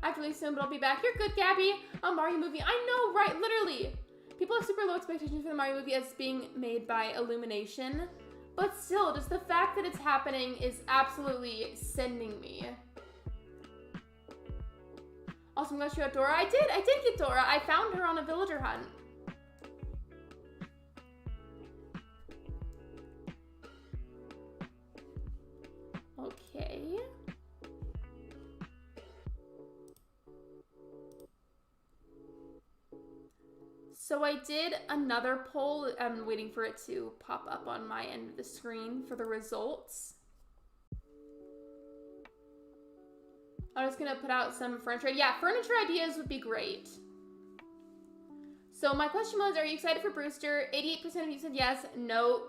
I have to leave soon, but I'll be back. You're good, Gabby. A Mario movie. I know, right? Literally. People have super low expectations for the Mario movie as being made by Illumination. But still, just the fact that it's happening is absolutely sending me. Also, I'm glad you got Dora. I did get Dora. I found her on a villager hunt. Okay. So I did another poll. I'm waiting for it to pop up on my end of the screen for the results. I'm just gonna put out some furniture. Yeah, furniture ideas would be great. So my question was, are you excited for BREWSTER? 88% of you said yes, no.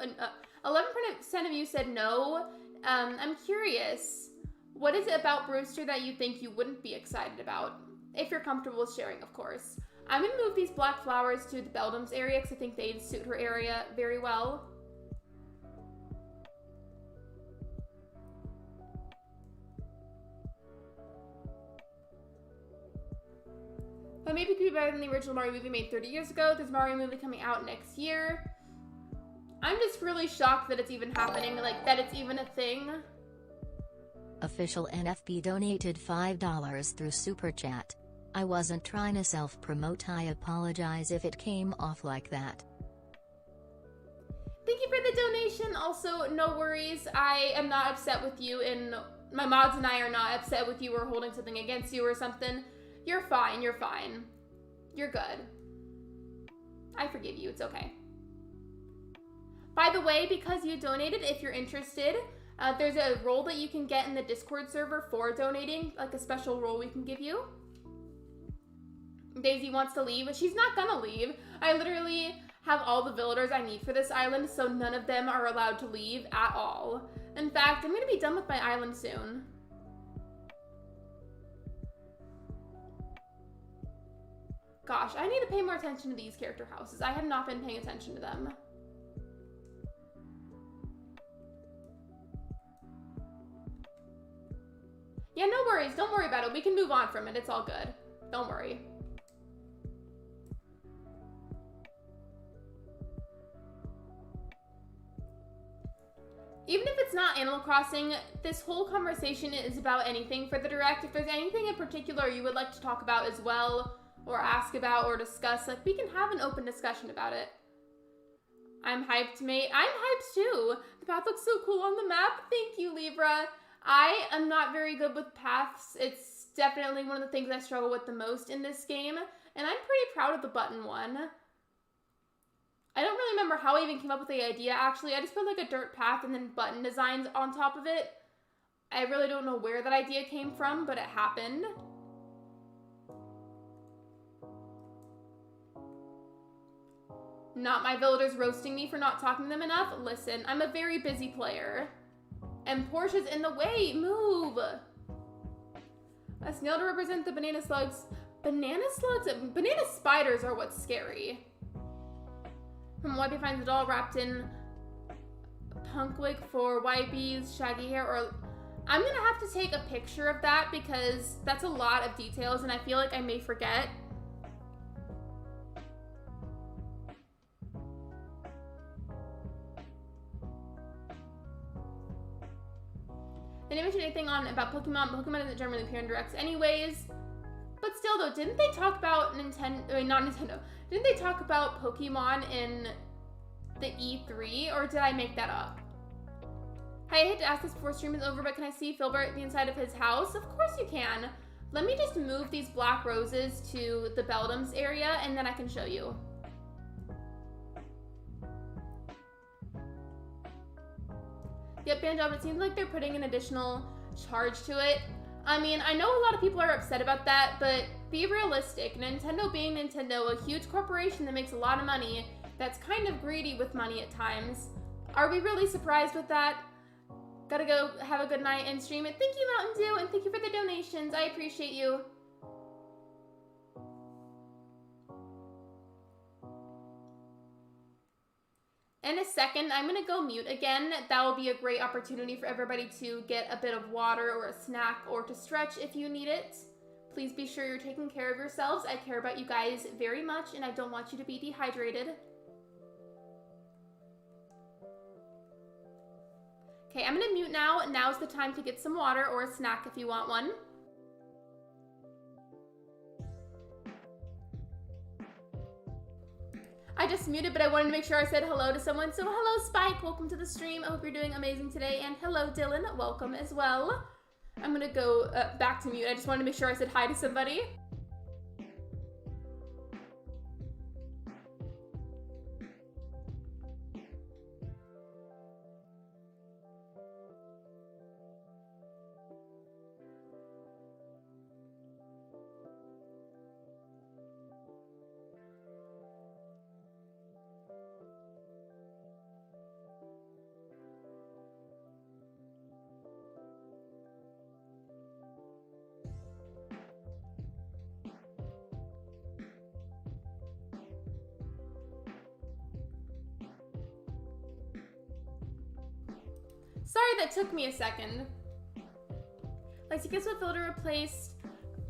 11% of you said no. I'm curious, what is it about BREWSTER that you think you wouldn't be excited about? If you're comfortable with sharing, of course. I'm gonna move these black flowers to the Beldam's area because I think they'd suit her area very well. But maybe it could be better than the original Mario movie made 30 years ago. There's a Mario movie coming out next year. I'm just really shocked that it's even happening, like that it's even a thing. Official NFB donated $5 through Super Chat. I wasn't trying to self-promote. I apologize if it came off like that. Thank you for the donation. Also, no worries. I am not upset with you, and my mods and I are not upset with you or holding something against you or something. You're fine. You're fine. You're good. I forgive you. It's okay. By the way, because you donated, if you're interested, there's a role that you can get in the Discord server for donating, like a special role we can give you. Daisy wants to leave, but she's not gonna leave. I literally have all the villagers I need for this island, so none of them are allowed to leave at all. In fact, I'm gonna be done with my island soon. Gosh, I need to pay more attention to these character houses. I have not been paying attention to them. Yeah, no worries. Don't worry about it. We can move on from it. It's all good. Don't worry. Even if it's not Animal Crossing, this whole conversation is about anything for the Direct. If there's anything in particular you would like to talk about as well, or ask about, or discuss, like, we can have an open discussion about it. I'm hyped, mate. I'm hyped too. The path looks so cool on the map. Thank you, Libra. I am not very good with paths. It's definitely one of the things I struggle with the most in this game, and I'm pretty proud of the button one. I don't really remember how I even came up with the idea, actually. I just put like a dirt path and then button designs on top of it. I really don't know where that idea came from, but it happened. Not my villagers roasting me for not talking to them enough. Listen, I'm a very busy player. And Portia's in the way. Move. A snail to represent the banana slugs. Banana slugs? Banana spiders are what's scary. From Wipey finds a doll wrapped in punk wig for Wipey's shaggy hair. Or I'm gonna have to take a picture of that because that's a lot of details and I feel like I may forget. They didn't mention anything about Pokemon. Pokemon doesn't generally appear in Directs anyways. But still though, didn't they talk about not Nintendo. Didn't they talk about Pokemon in the E3, or did I make that up? Hey, I hate to ask this before stream is over, but can I see Filbert the inside of his house? Of course you can. Let me just move these black roses to the Beldams area, and then I can show you. Yep, Banjo, it seems like they're putting an additional charge to it. I mean, I know a lot of people are upset about that, but be realistic. Nintendo being Nintendo, a huge corporation that makes a lot of money, that's kind of greedy with money at times. Are we really surprised with that? Gotta go have a good night and stream it. Thank you, Mountain Dew, and thank you for the donations. I appreciate you. In a second, I'm gonna go mute again. That will be a great opportunity for everybody to get a bit of water or a snack or to stretch if you need it. Please be sure you're taking care of yourselves. I care about you guys very much and I don't want you to be dehydrated. Okay, I'm gonna mute now. Now's the time to get some water or a snack if you want one. I just muted, but I wanted to make sure I said hello to someone. So hello, Spike. Welcome to the stream. I hope you're doing amazing today. And hello, Dylan. Welcome as well. I'm going to go back to mute. I just wanted to make sure I said hi to somebody. Sorry that took me a second. Lexi, guess what filter replaced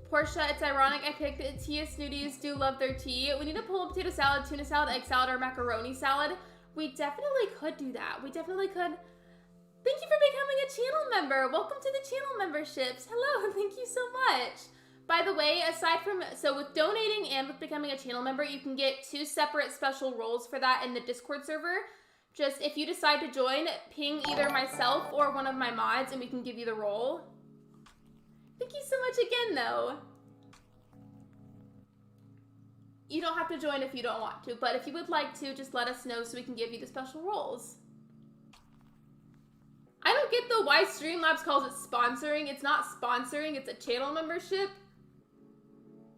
Portia? It's ironic I picked it. Tia Snooties do love their tea. We need to pull a potato salad, tuna salad, egg salad, or macaroni salad. We definitely could do that. We definitely could. Thank you for becoming a channel member. Welcome to the channel memberships. Hello, thank you so much. By the way, aside from, so with donating and with becoming a channel member, you can get 2 separate special roles for that in the Discord server. Just, if you decide to join, ping either myself or one of my mods and we can give you the role. Thank you so much again, though. You don't have to join if you don't want to, but if you would like to, just let us know so we can give you the special roles. I don't get the why Streamlabs calls it sponsoring. It's not sponsoring, it's a channel membership.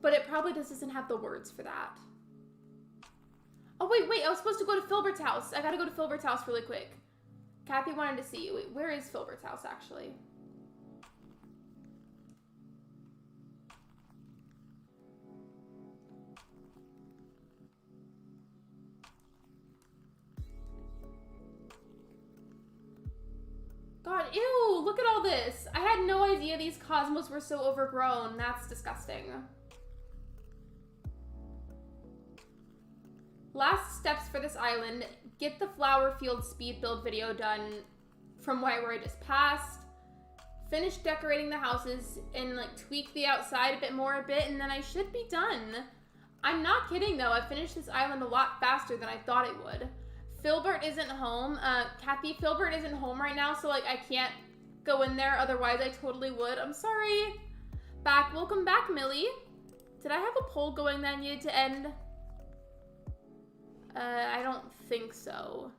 But it probably just doesn't have the words for that. Oh, wait, I was supposed to go to Filbert's house. I gotta go to Filbert's house really quick. Kathy wanted to see you. Wait, where is Filbert's house, actually? God, ew, look at all this. I had no idea these cosmos were so overgrown. That's disgusting. Last steps for this island. Get the flower field speed build video done from where I just passed. Finish decorating the houses and like tweak the outside a bit, and then I should be done. I'm not kidding though. I finished this island a lot faster than I thought it would. Filbert isn't home. Kathy, Filbert isn't home right now, so like I can't go in there. Otherwise, I totally would. I'm sorry. Welcome back, Millie. Did I have a poll going that needed to end? I don't think so.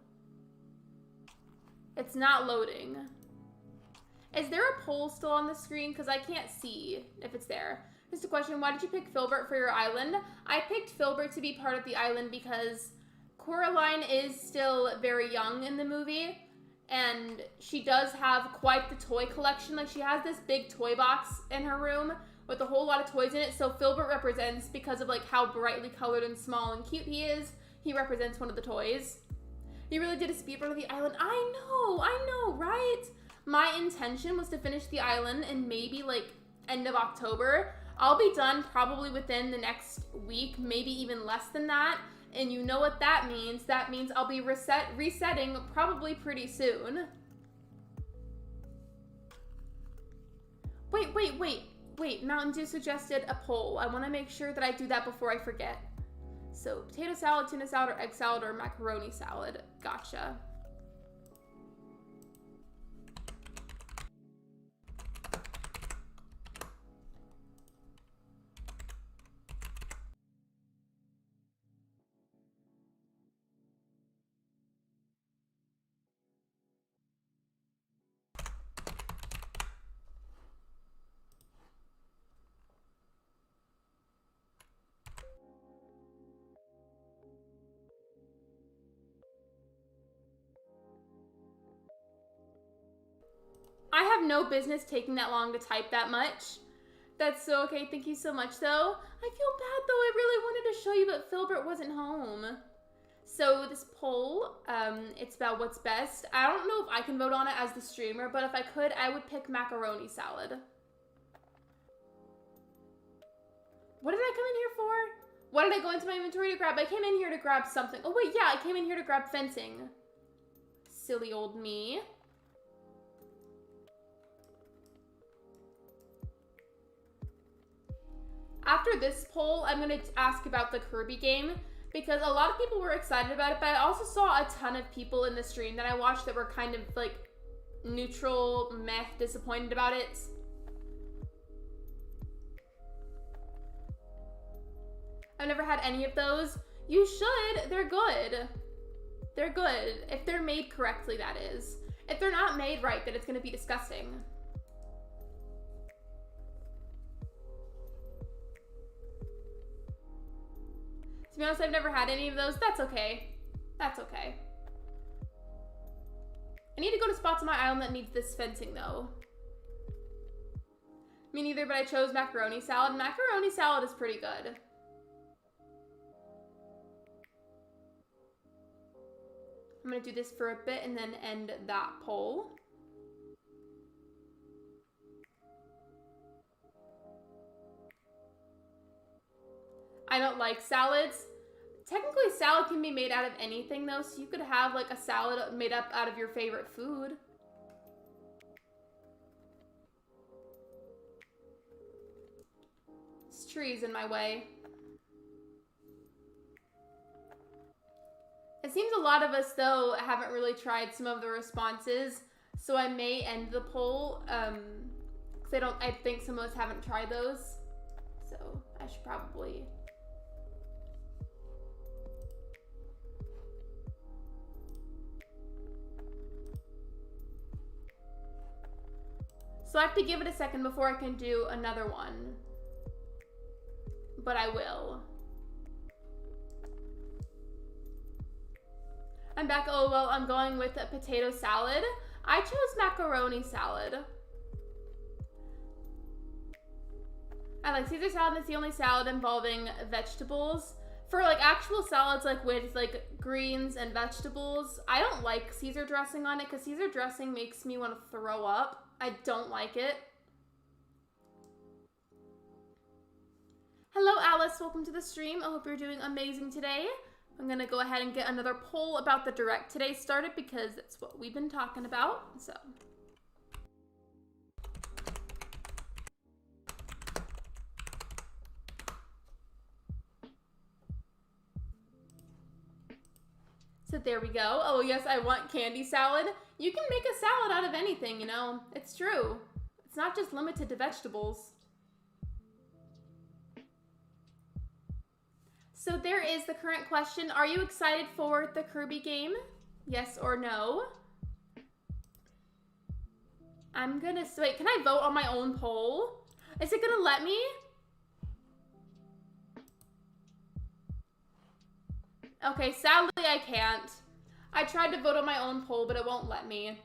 It's not loading. Is there a poll still on the screen? Because I can't see if it's there. Just a question, why did you pick Filbert for your island? I picked Filbert to be part of the island because Coraline is still very young in the movie, and she does have quite the toy collection. Like, she has this big toy box in her room with a whole lot of toys in it, so Filbert represents, because of like how brightly colored and small and cute he is, he represents one of the toys. You really did a speedrun of the island. I know, right? My intention was to finish the island in maybe like end of October. I'll be done probably within the next week, maybe even less than that. And you know what that means. That means I'll be resetting probably pretty soon. Wait, Mountain Dew suggested a poll. I want to make sure that I do that before I forget. So, potato salad, tuna salad, or egg salad, or macaroni salad. Gotcha. I have no business taking that long to type that much. That's so okay. Thank you so much, though. I feel bad, though. I really wanted to show you, but Filbert wasn't home. So this poll, it's about what's best. I don't know if I can vote on it as the streamer, but if I could, I would pick macaroni salad. What did I come in here for? What did I go into my inventory to grab? I came in here to grab something. Oh, wait, yeah, I came in here to grab fencing. Silly old me. After this poll, I'm going to ask about the Kirby game because a lot of people were excited about it, but I also saw a ton of people in the stream that I watched that were kind of like neutral, meh, disappointed about it. I've never had any of those. You should. They're good. They're good. If they're made correctly, that is. If they're not made right, then it's going to be disgusting. To be honest, I've never had any of those. That's okay. That's okay. I need to go to spots on my island that needs this fencing, though. Me neither, but I chose macaroni salad. Macaroni salad is pretty good. I'm going to do this for a bit and then end that poll. I don't like salads. Technically, salad can be made out of anything, though, so you could have, like, a salad made up out of your favorite food. This tree's in my way. It seems a lot of us, though, haven't really tried some of the responses, so I may end the poll, because I think some of us haven't tried those, so I should probably... So I have to give it a second before I can do another one. But I will. I'm back. Oh, well, I'm going with a potato salad. I chose macaroni salad. I like Caesar salad. It's the only salad involving vegetables. For like actual salads, like with like greens and vegetables, I don't like Caesar dressing on it because Caesar dressing makes me want to throw up. I don't like it. Hello, Alice. Welcome to the stream. I hope you're doing amazing today. I'm going to go ahead and get another poll about the Direct today started because that's what we've been talking about. So there we go. Oh, yes, I want candy salad. You can make a salad out of anything, you know. It's true. It's not just limited to vegetables. So there is the current question. Are you excited for the Kirby game? Yes or no? I'm gonna, wait, can I vote on my own poll? Is it gonna let me? Okay, sadly I can't. I tried to vote on my own poll, but it won't let me.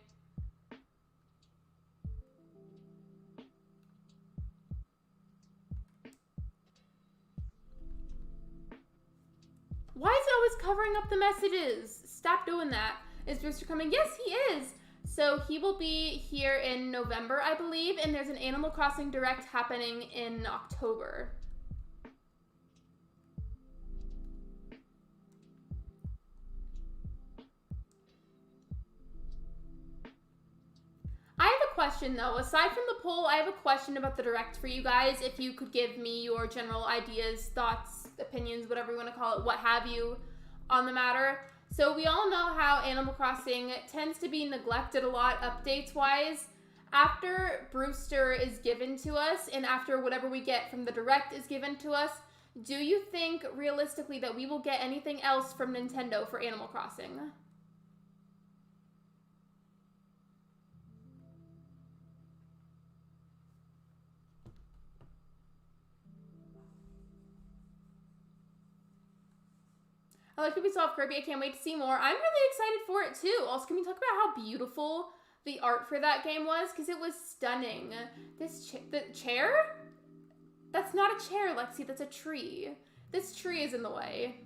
Why is it always covering up the messages? Stop doing that. Is Brewster coming? Yes, he is. So he will be here in November, I believe, and there's an Animal Crossing Direct happening in October. I have a question though. Aside from the poll, I have a question about the Direct for you guys. If you could give me your general ideas, thoughts, opinions, whatever you want to call it, what have you, on the matter. So we all know how Animal Crossing tends to be neglected a lot updates-wise. After Brewster is given to us and after whatever we get from the Direct is given to us, do you think realistically that we will get anything else from Nintendo for Animal Crossing? I like Ubisoft Kirby. I can't wait to see more. I'm really excited for it too. Also, can we talk about how beautiful the art for that game was? Because it was stunning. The chair? That's not a chair, Lexi. That's a tree. This tree is in the way.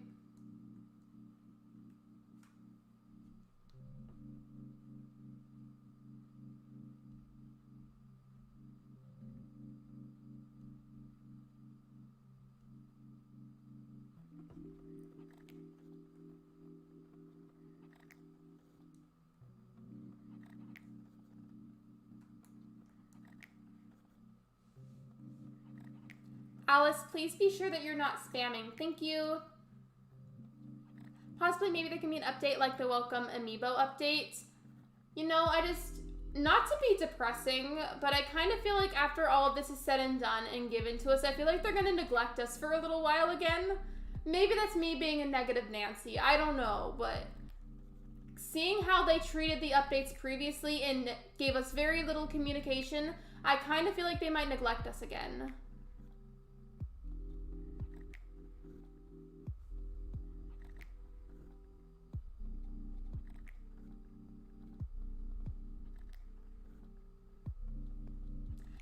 Alice, please be sure that you're not spamming. Thank you. Possibly maybe there can be an update like the Welcome Amiibo update. You know, not to be depressing, but I kind of feel like after all of this is said and done and given to us, I feel like they're going to neglect us for a little while again. Maybe that's me being a negative Nancy. I don't know, but seeing how they treated the updates previously and gave us very little communication, I kind of feel like they might neglect us again.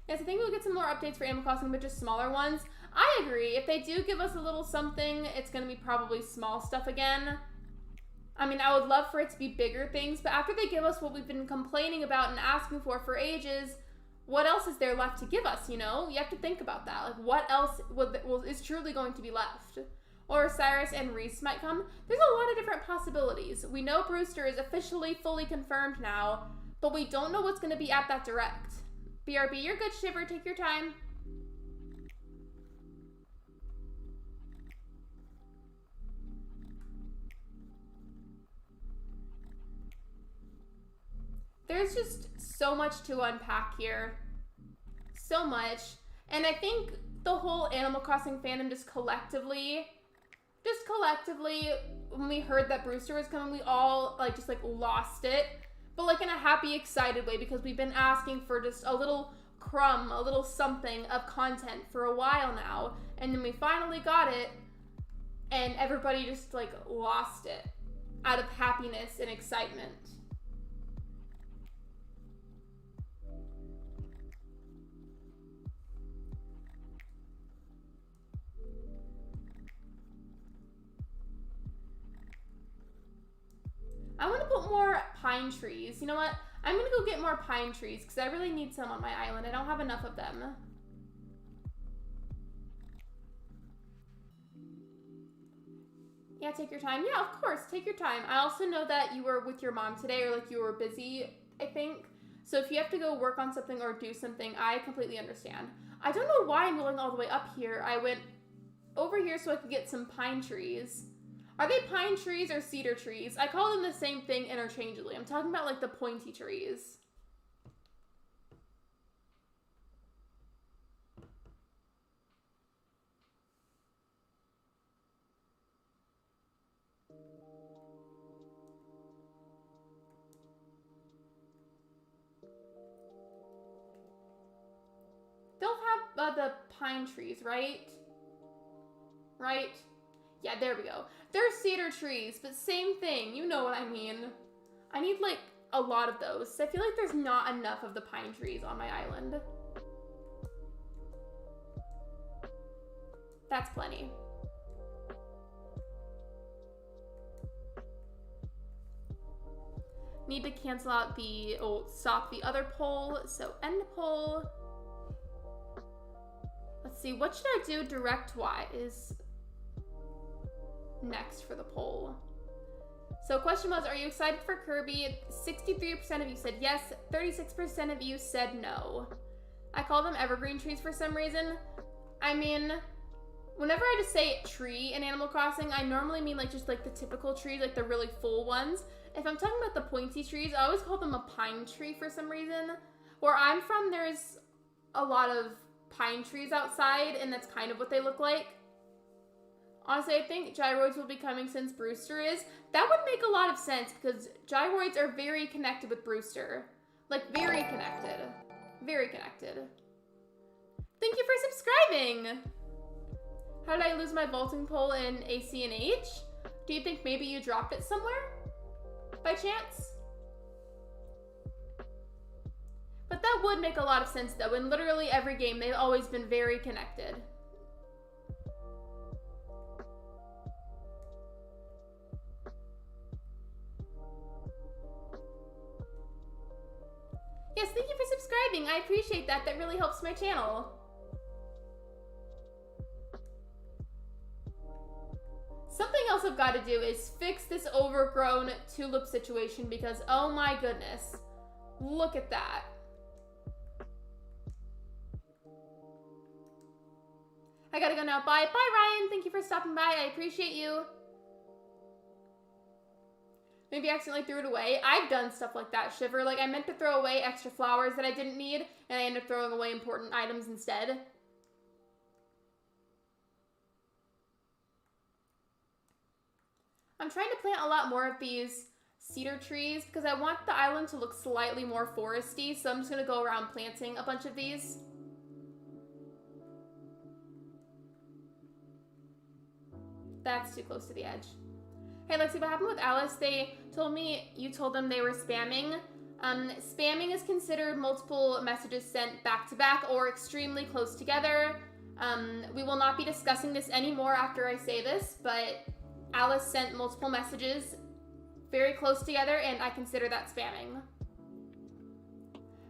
Yes, I think we'll get some more updates for Animal Crossing, but just smaller ones. I agree. If they do give us a little something, it's going to be probably small stuff again. I mean, I would love for it to be bigger things, but after they give us what we've been complaining about and asking for ages, what else is there left to give us, you know? You have to think about that. Like, what else is truly going to be left? Or Cyrus and Reese might come. There's a lot of different possibilities. We know Brewster is officially fully confirmed now, but we don't know what's going to be at that Direct. BRB, you're good, Shiver. Take your time. There's just so much to unpack here. So much. And I think the whole Animal Crossing fandom just collectively, when we heard that Brewster was coming, we all just lost it. But like in a happy, excited way, because we've been asking for just a little crumb, a little something of content for a while now. And then we finally got it, and everybody just lost it. out of happiness and excitement. I want to put more pine trees. You know what? I'm going to go get more pine trees because I really need some on my island. I don't have enough of them. Yeah, take your time. Yeah, of course, take your time. I also know that you were with your mom today, or like you were busy, I think. So if you have to go work on something or do something, I completely understand. I don't know why I'm going all the way up here. I went over here so I could get some pine trees. Are they pine trees or cedar trees? I call them the same thing interchangeably. I'm talking about like the pointy trees. They'll have the pine trees, right? Right? Yeah, there we go. They're cedar trees, but same thing. You know what I mean. I need, like, a lot of those. I feel like there's not enough of the pine trees on my island. That's plenty. Need to cancel out the, stop the other poll. So end poll. Let's see, what should I do direct-wise next for the poll? So question was, are you excited for Kirby? 63% of you said yes, 36% of you said no. I call them evergreen trees for some reason. I mean, whenever I just say tree in Animal Crossing, I normally mean like just like the typical trees, like the really full ones. If I'm talking about the pointy trees, I always call them a pine tree for some reason. Where I'm from, there's a lot of pine trees outside, and that's kind of what they look like. Honestly, I think gyroids will be coming since BREWSTER is. That would make a lot of sense because gyroids are very connected with BREWSTER. Like, very connected. Very connected. Thank you for subscribing! How did I lose my vaulting pole in ACNH? Do you think maybe you dropped it somewhere? By chance? But that would make a lot of sense though. In literally every game, they've always been very connected. Yes, thank you for subscribing. I appreciate that. That really helps my channel. Something else I've got to do is fix this overgrown tulip situation because, oh my goodness, look at that. I gotta go now. Bye. Bye, Ryan. Thank you for stopping by. I appreciate you. Maybe I accidentally threw it away. I've done stuff like that, Shiver. Like, I meant to throw away extra flowers that I didn't need, and I ended up throwing away important items instead. I'm trying to plant a lot more of these cedar trees because I want the island to look slightly more foresty, so I'm just going to go around planting a bunch of these. That's too close to the edge. Hey, Lexi, what happened with Alice? They told me you told them they were spamming. Spamming is considered multiple messages sent back to back or extremely close together. We will not be discussing this anymore after I say this, but Alice sent multiple messages very close together, and I consider that spamming.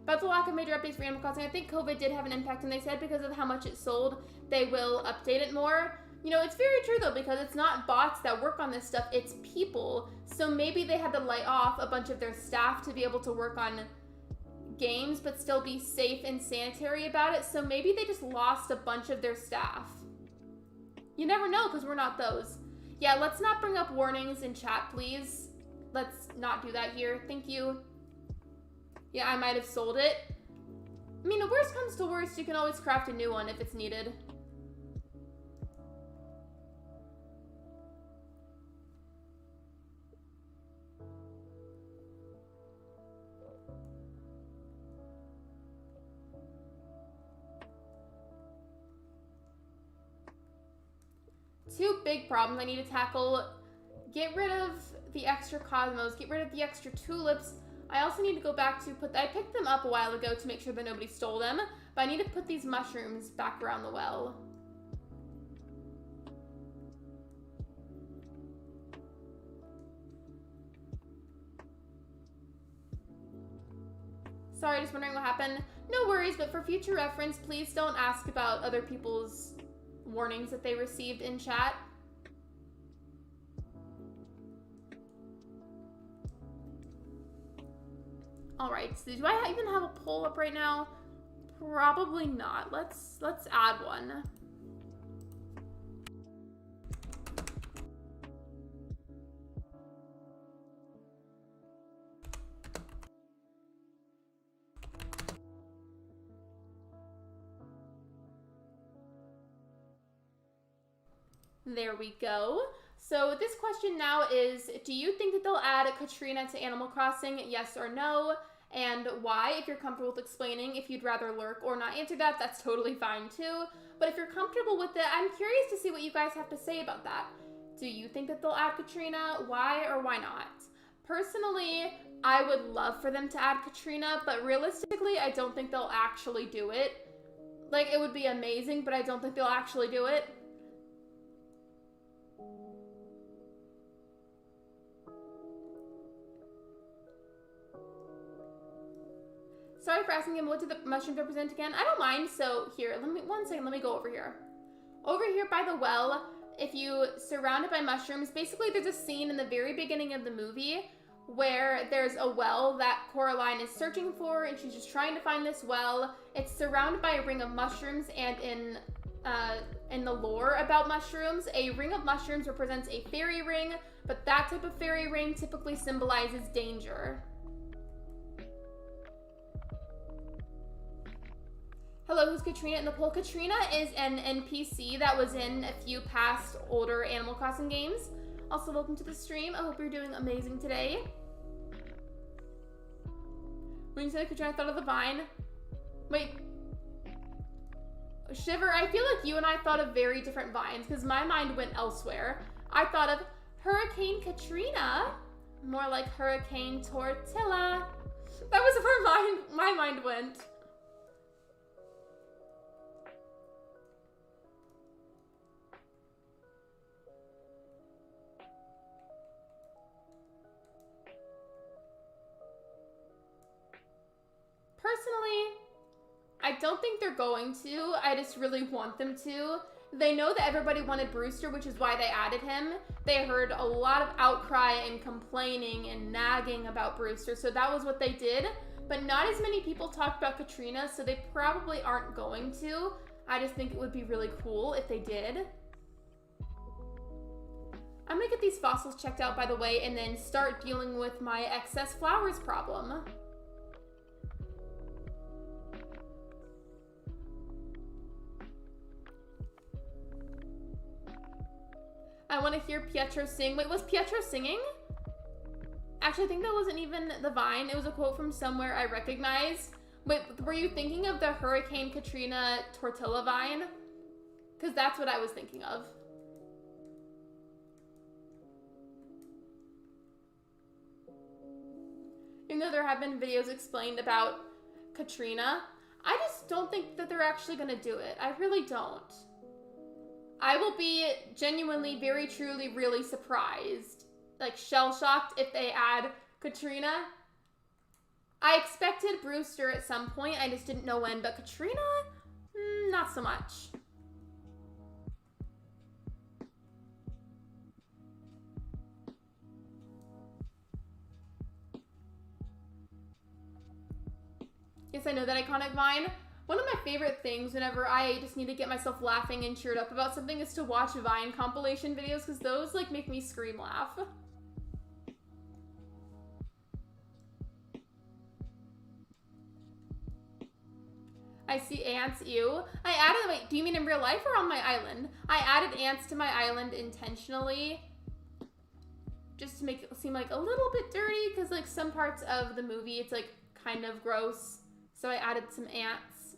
About the lack of major updates for Animal Crossing, I think COVID did have an impact, and they said because of how much it sold, they will update it more. You know, it's very true though, because it's not bots that work on this stuff, it's people. So maybe they had to lay off a bunch of their staff to be able to work on games, but still be safe and sanitary about it. So maybe they just lost a bunch of their staff. You never know, because we're not those. Yeah, let's not bring up warnings in chat, please. Let's not do that here. Thank you. Yeah, I might have sold it. I mean, the worst comes to worst, you can always craft a new one if it's needed. Two big problems I need to tackle. Get rid of the extra cosmos, get rid of the extra tulips. I also need to go back to I picked them up a while ago to make sure that nobody stole them, but I need to put these mushrooms back around the well. Sorry, just wondering what happened. No worries, but for future reference, please don't ask about other people's warnings that they received in chat. Alright, so do I even have a poll up right now? Probably not. Let's add one. There we go. So this question now is, do you think that they'll add Katrina to Animal Crossing? Yes or no? And why? If you're comfortable with explaining, if you'd rather lurk or not answer that, that's totally fine too. But if you're comfortable with it, I'm curious to see what you guys have to say about that. Do you think that they'll add Katrina? Why or why not? Personally, I would love for them to add Katrina, but realistically, I don't think they'll actually do it. Like, it would be amazing, but I don't think they'll actually do it. Sorry for asking him, what do the mushrooms represent again? I don't mind. So here, one second, let me go over here. Over here by the well, if you surround it by mushrooms, basically there's a scene in the very beginning of the movie where there's a well that Coraline is searching for, and she's just trying to find this well. It's surrounded by a ring of mushrooms, and in the lore about mushrooms, a ring of mushrooms represents a fairy ring, but that type of fairy ring typically symbolizes danger. Hello, who's Katrina in the poll? Katrina is an NPC that was in a few past older Animal Crossing games. Also, welcome to the stream. I hope you're doing amazing today. When you said Katrina, I thought of the vine. Wait. Shiver, I feel like you and I thought of very different vines because my mind went elsewhere. I thought of Hurricane Katrina, more like Hurricane Tortilla. That was where my mind went. Personally, I don't think they're going to. I just really want them to. They know that everybody wanted Brewster, which is why they added him. They heard a lot of outcry and complaining and nagging about Brewster, so that was what they did. But not as many people talked about Katrina, so they probably aren't going to. I just think it would be really cool if they did. I'm gonna get these fossils checked out, by the way, and then start dealing with my excess flowers problem. I want to hear Pietro sing. Wait, was Pietro singing? Actually, I think that wasn't even the vine. It was a quote from somewhere I recognized. Wait, were you thinking of the Hurricane Katrina tortilla vine? Because that's what I was thinking of. Even though there have been videos explained about Katrina, I just don't think that they're actually going to do it. I really don't. I will be genuinely, very truly, really surprised, like shell-shocked if they add Katrina. I expected Brewster at some point, I just didn't know when, but Katrina, not so much. Yes, I know that iconic vine. One of my favorite things whenever I just need to get myself laughing and cheered up about something is to watch Vine compilation videos, because those like make me scream laugh. I see ants, ew. I added, wait, do you mean in real life or on my island? I added ants to my island intentionally just to make it seem like a little bit dirty, because like some parts of the movie it's like kind of gross. So I added some ants.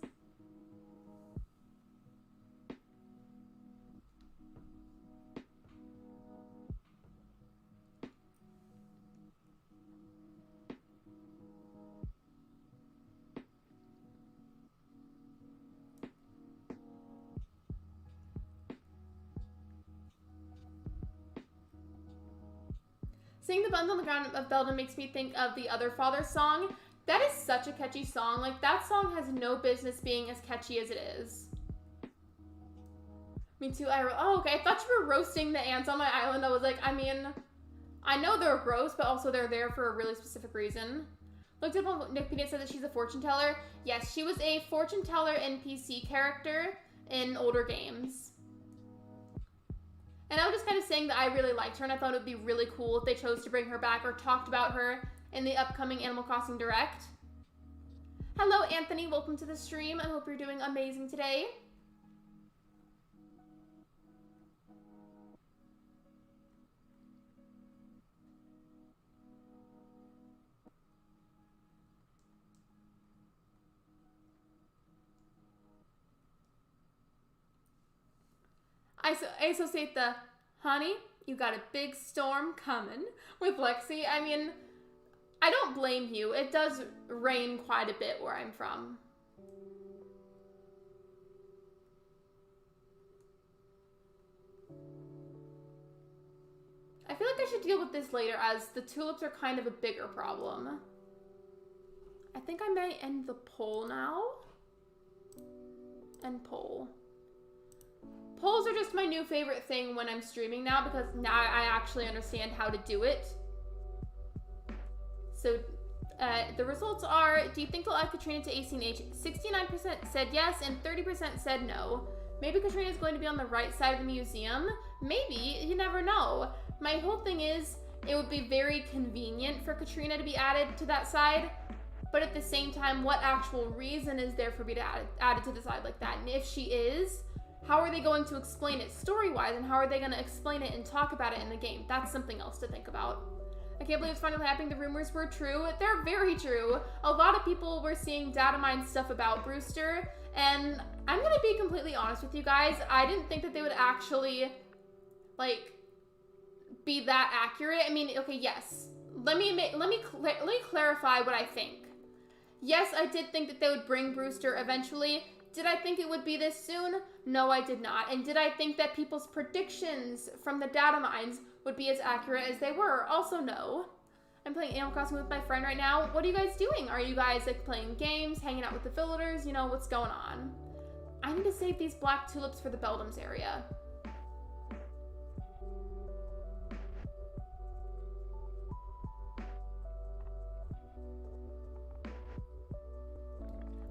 Seeing the buns on the ground of Belden makes me think of the Other Father song. That is such a catchy song. Like, that song has no business being as catchy as it is. Me too. Oh, okay. I thought you were roasting the ants on my island. I was like, I mean, I know they're gross, but also they're there for a really specific reason. Looked up on Wikipedia, said that she's a fortune teller. Yes, she was a fortune teller NPC character in older games. And I was just kind of saying that I really liked her, and I thought it would be really cool if they chose to bring her back or talked about her in the upcoming Animal Crossing Direct. Hello, Anthony. Welcome to the stream. I hope you're doing amazing today. I associate the, honey, you got a big storm coming with Lexi. I mean, I don't blame you. It does rain quite a bit where I'm from. I feel like I should deal with this later, as the tulips are kind of a bigger problem. I think I may end the poll now. End poll. Polls are just my new favorite thing when I'm streaming now, because now I actually understand how to do it. So the results are, do you think they'll add Katrina to ACNH? 69% said yes and 30% said no. Maybe Katrina is going to be on the right side of the museum. Maybe, you never know. My whole thing is, it would be very convenient for Katrina to be added to that side, but at the same time, what actual reason is there for me to add it to the side like that? And if she is, how are they going to explain it story-wise, and how are they going to explain it and talk about it in the game? That's something else to think about. I can't believe it's finally happening. The rumors were true. They're very true. A lot of people were seeing data mine stuff about BREWSTER, and I'm going to be completely honest with you guys. I didn't think that they would actually, like, be that accurate. I mean, okay, yes. Let me clarify what I think. Yes, I did think that they would bring BREWSTER eventually. Did I think it would be this soon? No, I did not. And did I think that people's predictions from the data mines would be as accurate as they were? Also, no. I'm playing Animal Crossing with my friend right now. What are you guys doing? Are you guys, like, playing games, hanging out with the villagers? You know, what's going on? I need to save these black tulips for the Beldams area.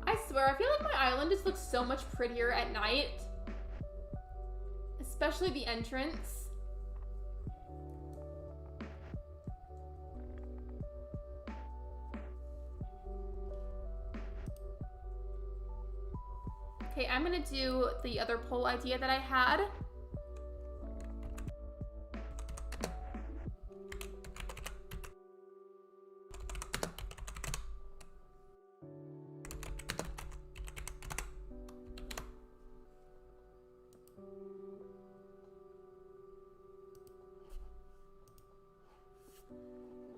I swear, I feel like my island just looks so much prettier at night. Especially the entrance. Okay, I'm gonna do the other poll idea that I had.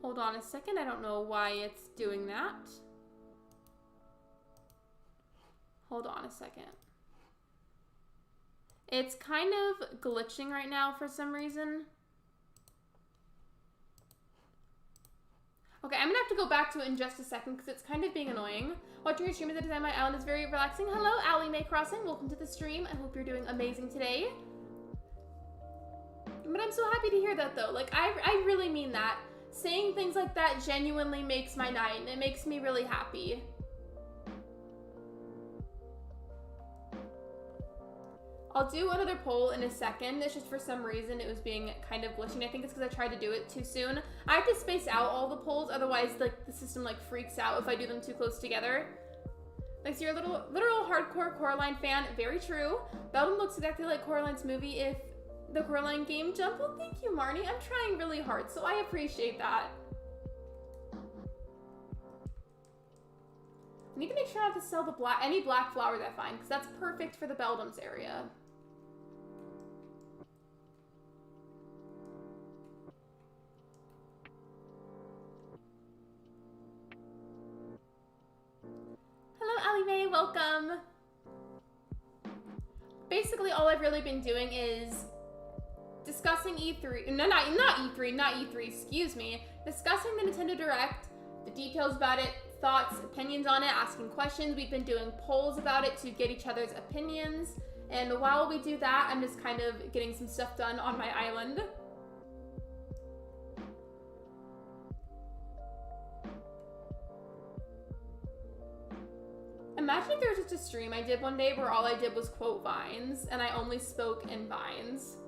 Hold on a second, I don't know why it's doing that. Hold on a second. It's kind of glitching right now for some reason. Okay, I'm gonna have to go back to it in just a second because it's kind of being annoying. Watching your stream at the design of my island is very relaxing. Hello, Allie Mae Crossing. Welcome to the stream. I hope you're doing amazing today. But I'm so happy to hear that though. Like, I really mean that. Saying things like that genuinely makes my night, and it makes me really happy. I'll do another poll in a second. It's just for some reason it was being kind of glitching. I think it's because I tried to do it too soon. I have to space out all the polls, otherwise like the system like freaks out if I do them too close together. Like, so you're a literal hardcore Coraline fan. Very true. Beldam looks exactly like Coraline's movie if the Coraline game jump. Well, thank you, Marnie. I'm trying really hard, so I appreciate that. I need to make sure I have to sell any black flowers I find, because that's perfect for the Beldams area. Hello, Allie Mae. Welcome. Basically, all I've really been doing is discussing E3, not E3, excuse me, discussing the Nintendo Direct, the details about it, thoughts, opinions on it, asking questions. We've been doing polls about it to get each other's opinions, and while we do that, I'm just kind of getting some stuff done on my island. Imagine if there was just a stream I did one day where all I did was quote vines, and I only spoke in vines.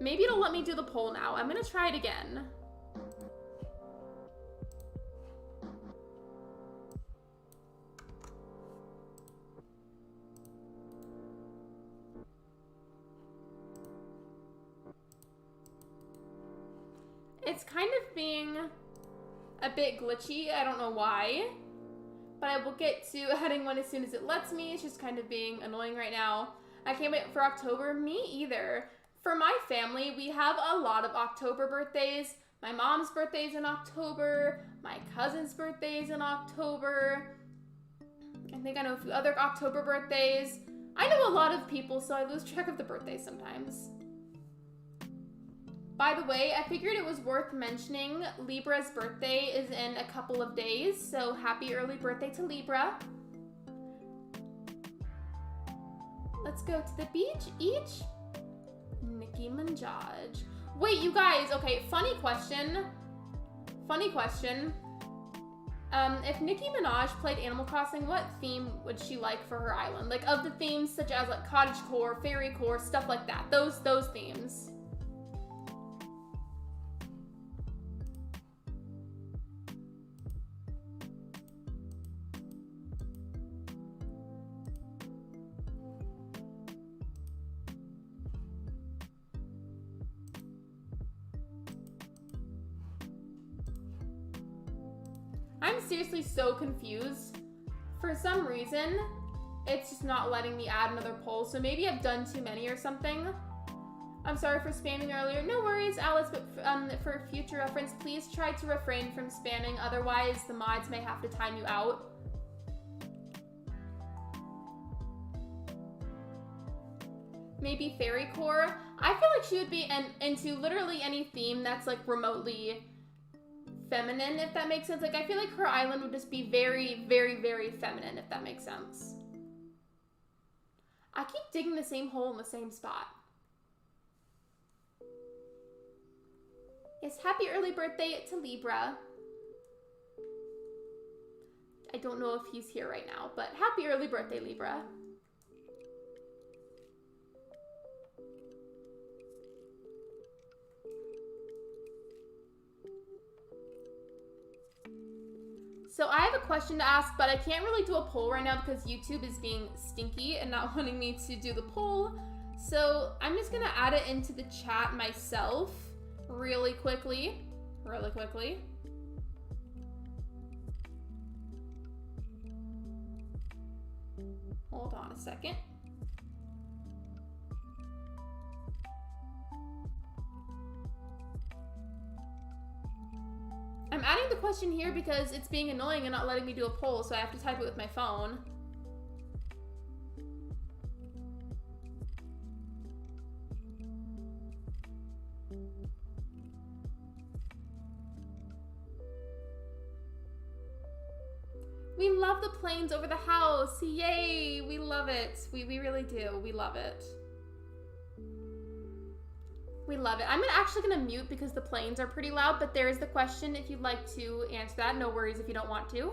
Maybe it'll let me do the poll now. I'm gonna try it again. It's kind of being a bit glitchy. I don't know why, but I will get to adding one as soon as it lets me. It's just kind of being annoying right now. I can't wait for October. Me either. For my family, we have a lot of October birthdays. My mom's birthday's in October. My cousin's birthday's in October. I think I know a few other October birthdays. I know a lot of people, so I lose track of the birthdays sometimes. By the way, I figured it was worth mentioning Libra's birthday is in a couple of days, so happy early birthday to Libra. Let's go to the beach each. Nicki Minaj. Wait, you guys, okay, funny question. If Nicki Minaj played Animal Crossing, what theme would she like for her island? Like, of the themes such as like cottagecore, fairycore, stuff like that. Those themes. I'm seriously so confused. For some reason, it's just not letting me add another poll, so maybe I've done too many or something. I'm sorry for spamming earlier. No worries, Alice, but for future reference, please try to refrain from spamming, otherwise the mods may have to time you out. Maybe fairycore. I feel like she would be into literally any theme that's like remotely feminine, if that makes sense. Like, I feel like her island would just be very, very, very feminine, if that makes sense. I keep digging the same hole in the same spot. Yes, happy early birthday to Libra. I don't know if he's here right now, but happy early birthday, Libra. So I have a question to ask, but I can't really do a poll right now because YouTube is being stinky and not wanting me to do the poll. So I'm just gonna add it into the chat myself really quickly. Hold on a second. I'm adding the question here because it's being annoying and not letting me do a poll, so I have to type it with my phone. We love the planes over the house. Yay, we love it. We really do. We love it. We love it. I'm actually gonna mute because the planes are pretty loud, but there is the question if you'd like to answer that. No worries if you don't want to.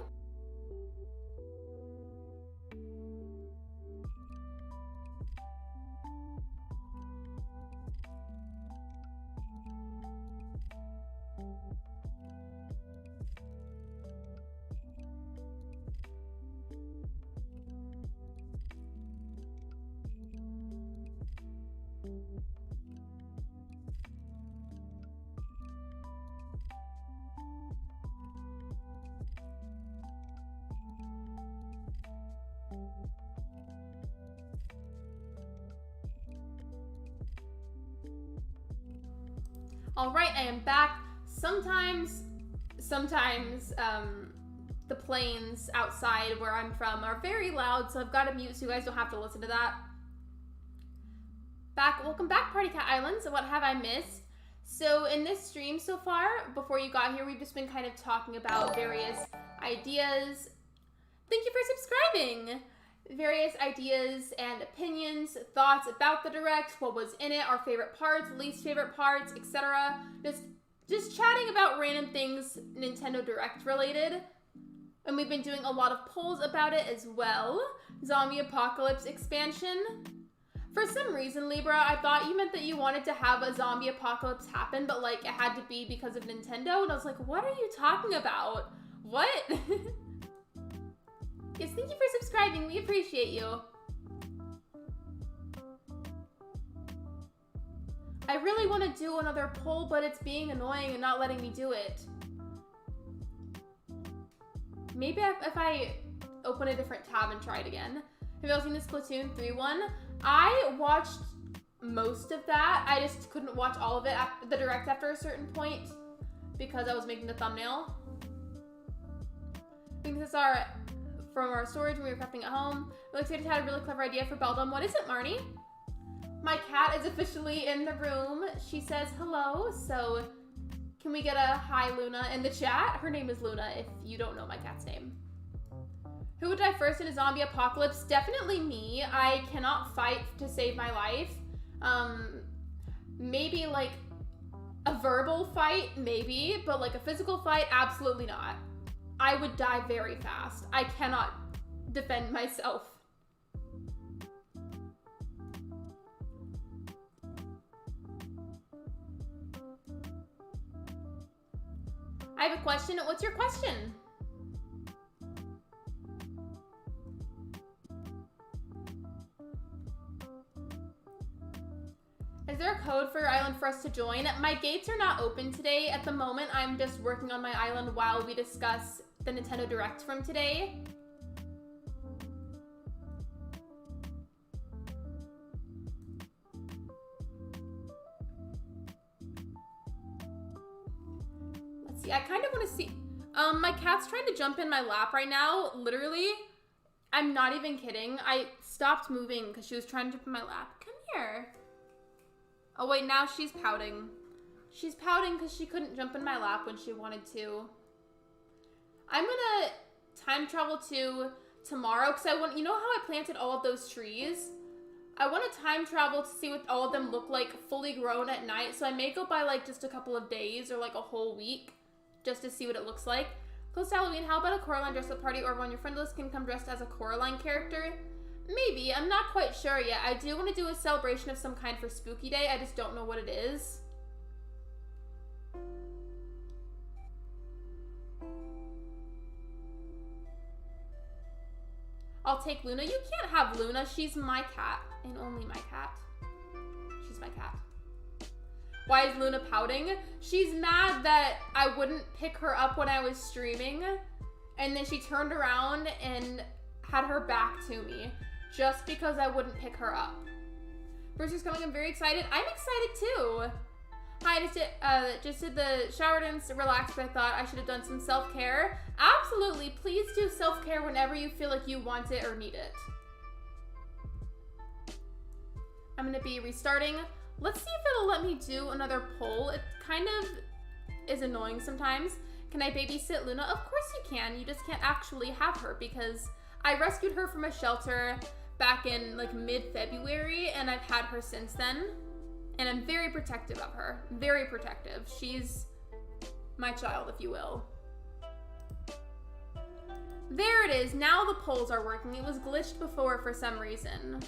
All right, I am back. Sometimes the planes outside where I'm from are very loud, so I've got to mute so you guys don't have to listen to that. Welcome back, Party Cat Islands. What have I missed? So in this stream so far, before you got here, we've just been kind of talking about various ideas. Thank you for subscribing. Various ideas and opinions, thoughts about the Direct, what was in it, our favorite parts, least favorite parts, etc. Just chatting about random things Nintendo Direct related. And we've been doing a lot of polls about it as well. Zombie Apocalypse expansion. For some reason, Libra, I thought you meant that you wanted to have a zombie apocalypse happen, but like it had to be because of Nintendo. And I was like, what are you talking about? What? Yes, thank you for subscribing. We appreciate you. I really want to do another poll, but it's being annoying and not letting me do it. Maybe if I open a different tab and try it again. Have you all seen the Splatoon 3 one? I watched most of that. I just couldn't watch all of it, the Direct after a certain point, because I was making the thumbnail. I think this is from our storage when we were crafting at home. Lexi just had a really clever idea for Beldum. What is it, Marnie? My cat is officially in the room. She says hello, so can we get a hi Luna in the chat? Her name is Luna if you don't know my cat's name. Who would die first in a zombie apocalypse? Definitely me. I cannot fight to save my life. Maybe like a verbal fight, maybe, but like a physical fight, absolutely not. I would die very fast. I cannot defend myself. I have a question. What's your question? Is there a code for your island for us to join? My gates are not open today. At the moment, I'm just working on my island while we discuss the Nintendo Direct from today. Let's see, I kind of want to see. My cat's trying to jump in my lap right now. Literally, I'm not even kidding. I stopped moving because she was trying to jump in my lap. Come here. Oh wait, now she's pouting. She's pouting because she couldn't jump in my lap when she wanted to. I'm gonna time travel to tomorrow because I want, you know how I planted all of those trees? I want to time travel to see what all of them look like fully grown at night. So I may go by like just a couple of days or like a whole week just to see what it looks like. Close to Halloween, how about a Coraline dress up party, or when your friend list can come dressed as a Coraline character? Maybe, I'm not quite sure yet. I do want to do a celebration of some kind for Spooky Day. I just don't know what it is. I'll take Luna. You can't have Luna. She's my cat and only my cat. She's my cat. Why is Luna pouting? She's mad that I wouldn't pick her up when I was streaming, and then she turned around and had her back to me. Just because I wouldn't pick her up. Brewster's coming, I'm very excited. I'm excited too. Hi, just did the shower and relaxed, but I thought I should have done some self-care. Absolutely, please do self-care whenever you feel like you want it or need it. I'm gonna be restarting. Let's see if it'll let me do another poll. It kind of is annoying sometimes. Can I babysit Luna? Of course you can. You just can't actually have her because I rescued her from a shelter back in like mid-February, and I've had her since then, and I'm very protective of her. Very protective. She's my child, if you will. There it is. Now the polls are working. It was glitched before for some reason.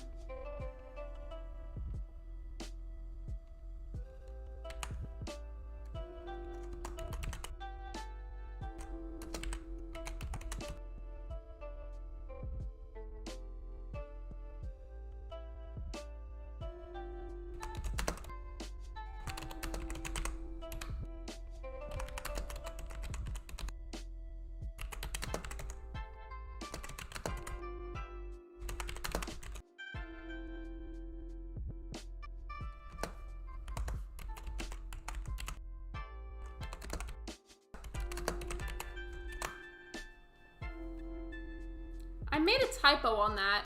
I made a typo on that.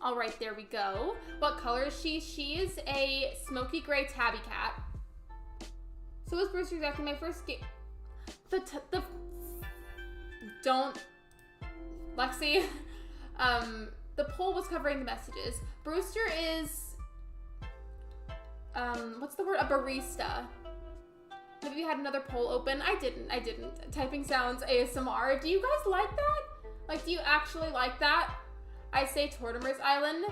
All right, there we go. What color is she? She is a smoky gray tabby cat. So is Brewster exactly my first game. Don't, Lexi. The poll was covering the messages. Brewster is, what's the word? A barista. Maybe you had another poll open. I didn't. Typing sounds ASMR. Do you guys like that? Like, do you actually like that? I say Tortimer's Island.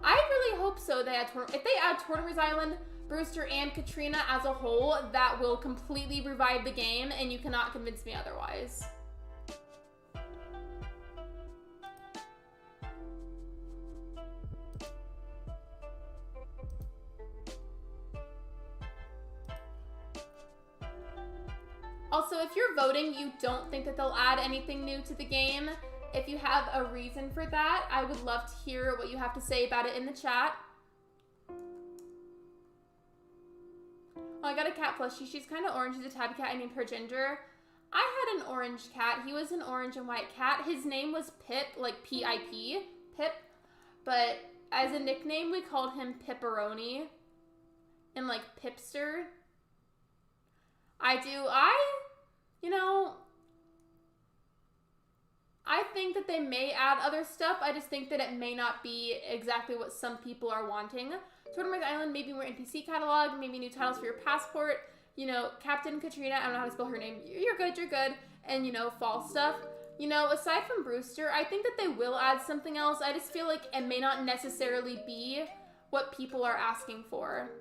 I really hope so. If they add Tortimer's Island, Brewster and Katrina as a whole, that will completely revive the game, and you cannot convince me otherwise. Also, if you're voting, you don't think that they'll add anything new to the game, if you have a reason for that, I would love to hear what you have to say about it in the chat. Oh, I got a cat plushie. She's kind of orange. She's a tabby cat. I named her Ginger. I had an orange cat. He was an orange and white cat. His name was Pip, like P-I-P, Pip. But as a nickname, we called him Pipperoni and like Pipster. I think that they may add other stuff. I just think that it may not be exactly what some people are wanting. Tortimer's Island, maybe more NPC catalog, maybe new titles for your passport. You know, Captain Katrina, I don't know how to spell her name. You're good. And, you know, fall stuff. You know, aside from Brewster, I think that they will add something else. I just feel like it may not necessarily be what people are asking for.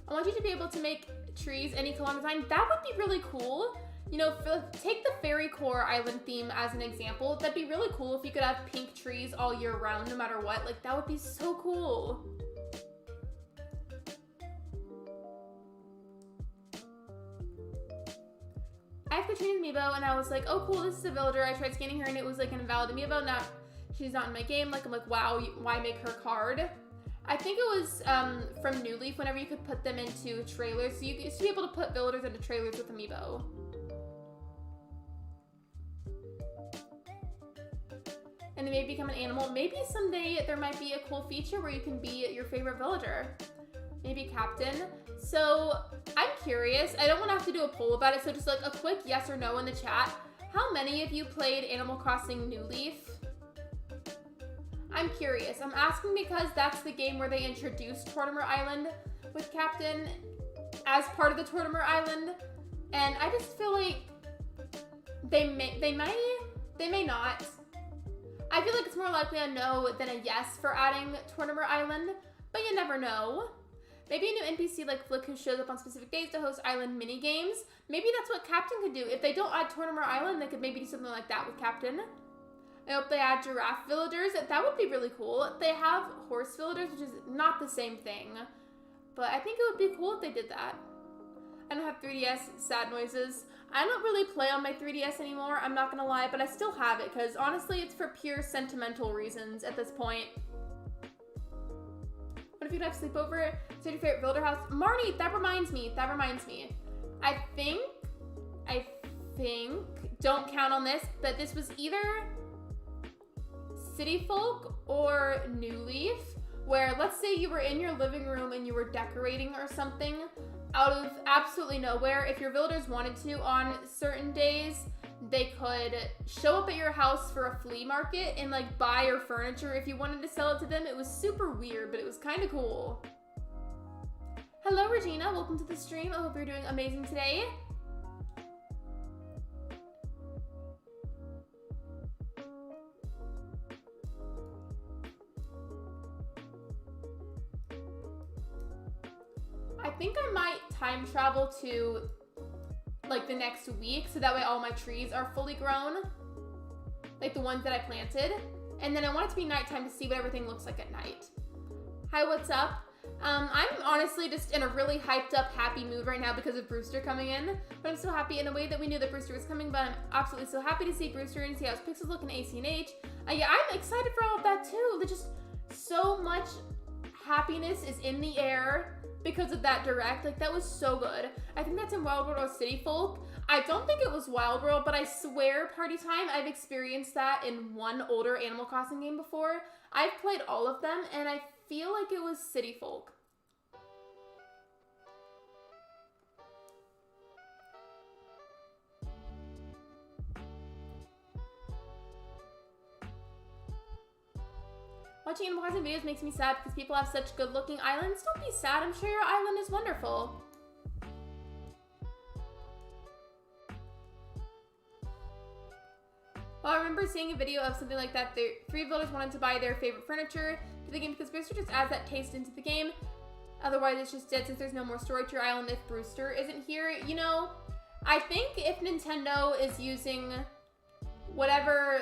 I want you to be able to make trees any color design. That would be really cool. You know, take the Fairy Core Island theme as an example. That'd be really cool if you could have pink trees all year round, no matter what. Like, that would be so cool. I have Katrina's amiibo, and I was like, oh, cool, this is a villager. I tried scanning her, and it was like an invalid amiibo. Now, she's not in my game. Like, I'm like, wow, why make her card? I think it was from New Leaf, whenever you could put them into trailers. So you used to be able to put villagers into trailers with amiibo. And they may become an animal. Maybe someday there might be a cool feature where you can be your favorite villager. Maybe captain. So I'm curious. I don't want to have to do a poll about it. So just like a quick yes or no in the chat. How many of you played Animal Crossing New Leaf? I'm curious. I'm asking because that's the game where they introduced Tortimer Island with Captain as part of the Tortimer Island, and I just feel like they may not. I feel like it's more likely a no than a yes for adding Tortimer Island, but you never know. Maybe a new NPC like Flick who shows up on specific days to host island mini games. Maybe that's what Captain could do. If they don't add Tortimer Island, they could maybe do something like that with Captain. I hope they add giraffe villagers. That would be really cool. They have horse villagers, which is not the same thing. But I think it would be cool if they did that. I don't have 3DS, sad noises. I don't really play on my 3DS anymore, I'm not gonna lie, but I still have it, because honestly, it's for pure sentimental reasons at this point. What if you could have sleepover? So your favorite villager house? Marnie, that reminds me. I think, don't count on this, but this was either City Folk or New Leaf, where let's say you were in your living room and you were decorating or something out of absolutely nowhere. If your villagers wanted to on certain days, they could show up at your house for a flea market and like buy your furniture if you wanted to sell it to them. It was super weird, but it was kind of cool. Hello, Regina. Welcome to the stream. I hope you're doing amazing today. I think I might time travel to like the next week so that way all my trees are fully grown, like the ones that I planted, and then I want it to be nighttime to see what everything looks like at night. Hi, what's up? I'm honestly just in a really hyped up, happy mood right now because of Brewster coming in, but I'm so happy in a way that we knew that Brewster was coming, but I'm absolutely so happy to see Brewster and see how his pixels look in ACNH. Yeah, I'm excited for all of that too. There's just so much happiness is in the air because of that direct. Like, that was so good. I think that's in Wild World or City Folk. I don't think it was Wild World, but I swear Party Time, I've experienced that in one older Animal Crossing game before. I've played all of them, and I feel like it was City Folk. Watching Animal Crossing videos makes me sad because people have such good looking islands. Don't be sad, I'm sure your island is wonderful. Well, I remember seeing a video of something like that. 3 villagers wanted to buy their favorite furniture for the game because BREWSTER just adds that taste into the game. Otherwise, it's just dead since there's no more story to your island if BREWSTER isn't here. You know, I think if Nintendo is using whatever...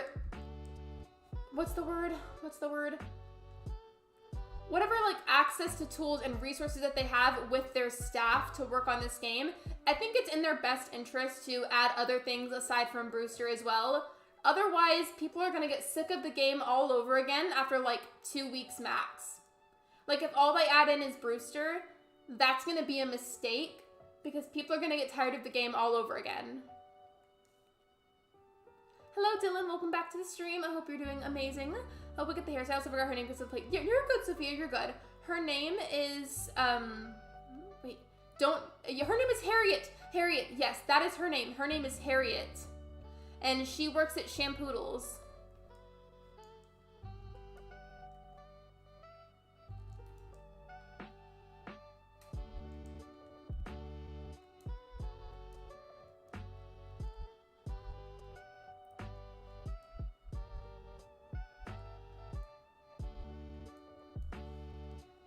What's the word? Whatever, like, access to tools and resources that they have with their staff to work on this game, I think it's in their best interest to add other things aside from BREWSTER as well. Otherwise, people are gonna get sick of the game all over again after, like, 2 weeks max. Like, if all they add in is BREWSTER, that's gonna be a mistake because people are gonna get tired of the game all over again. Hello, Dylan. Welcome back to the stream. I hope you're doing amazing. Hope we get the hairstyle. So I forgot her name because of play. You're good, Sophia. You're good. Her name is wait. Don't. Her name is Harriet. Harriet. Yes, that is her name. Her name is Harriet, and she works at Shampoodles.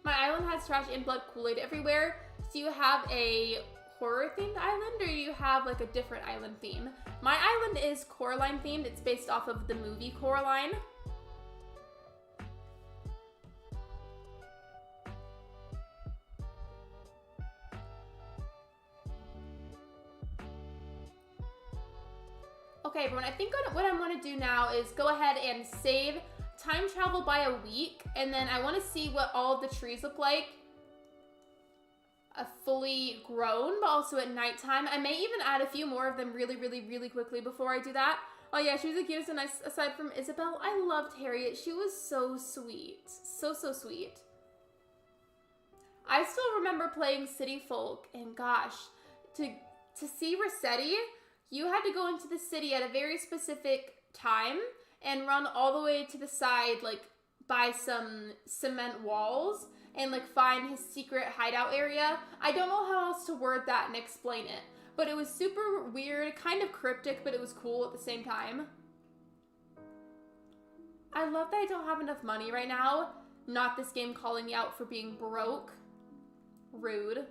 My island has trash and blood Kool-Aid everywhere. Do you have a horror-themed island, or do you have like a different island theme? My island is Coraline themed. It's based off of the movie Coraline. Okay, everyone, I think what I want to do now is go ahead and save time travel by a week, and then I want to see what all of the trees look like fully grown, but also at nighttime. I may even add a few more of them really quickly before I do that. Oh yeah, she was the cutest, and aside from Isabel, I loved Harriet. She was so sweet. So sweet. I still remember playing City Folk, and gosh, to see Rossetti, you had to go into the city at a very specific time and run all the way to the side, like, by some cement walls, and, like, find his secret hideout area. I don't know how else to word that and explain it, but it was super weird, kind of cryptic, but it was cool at the same time. I love that I don't have enough money right now. Not this game calling me out for being broke. Rude.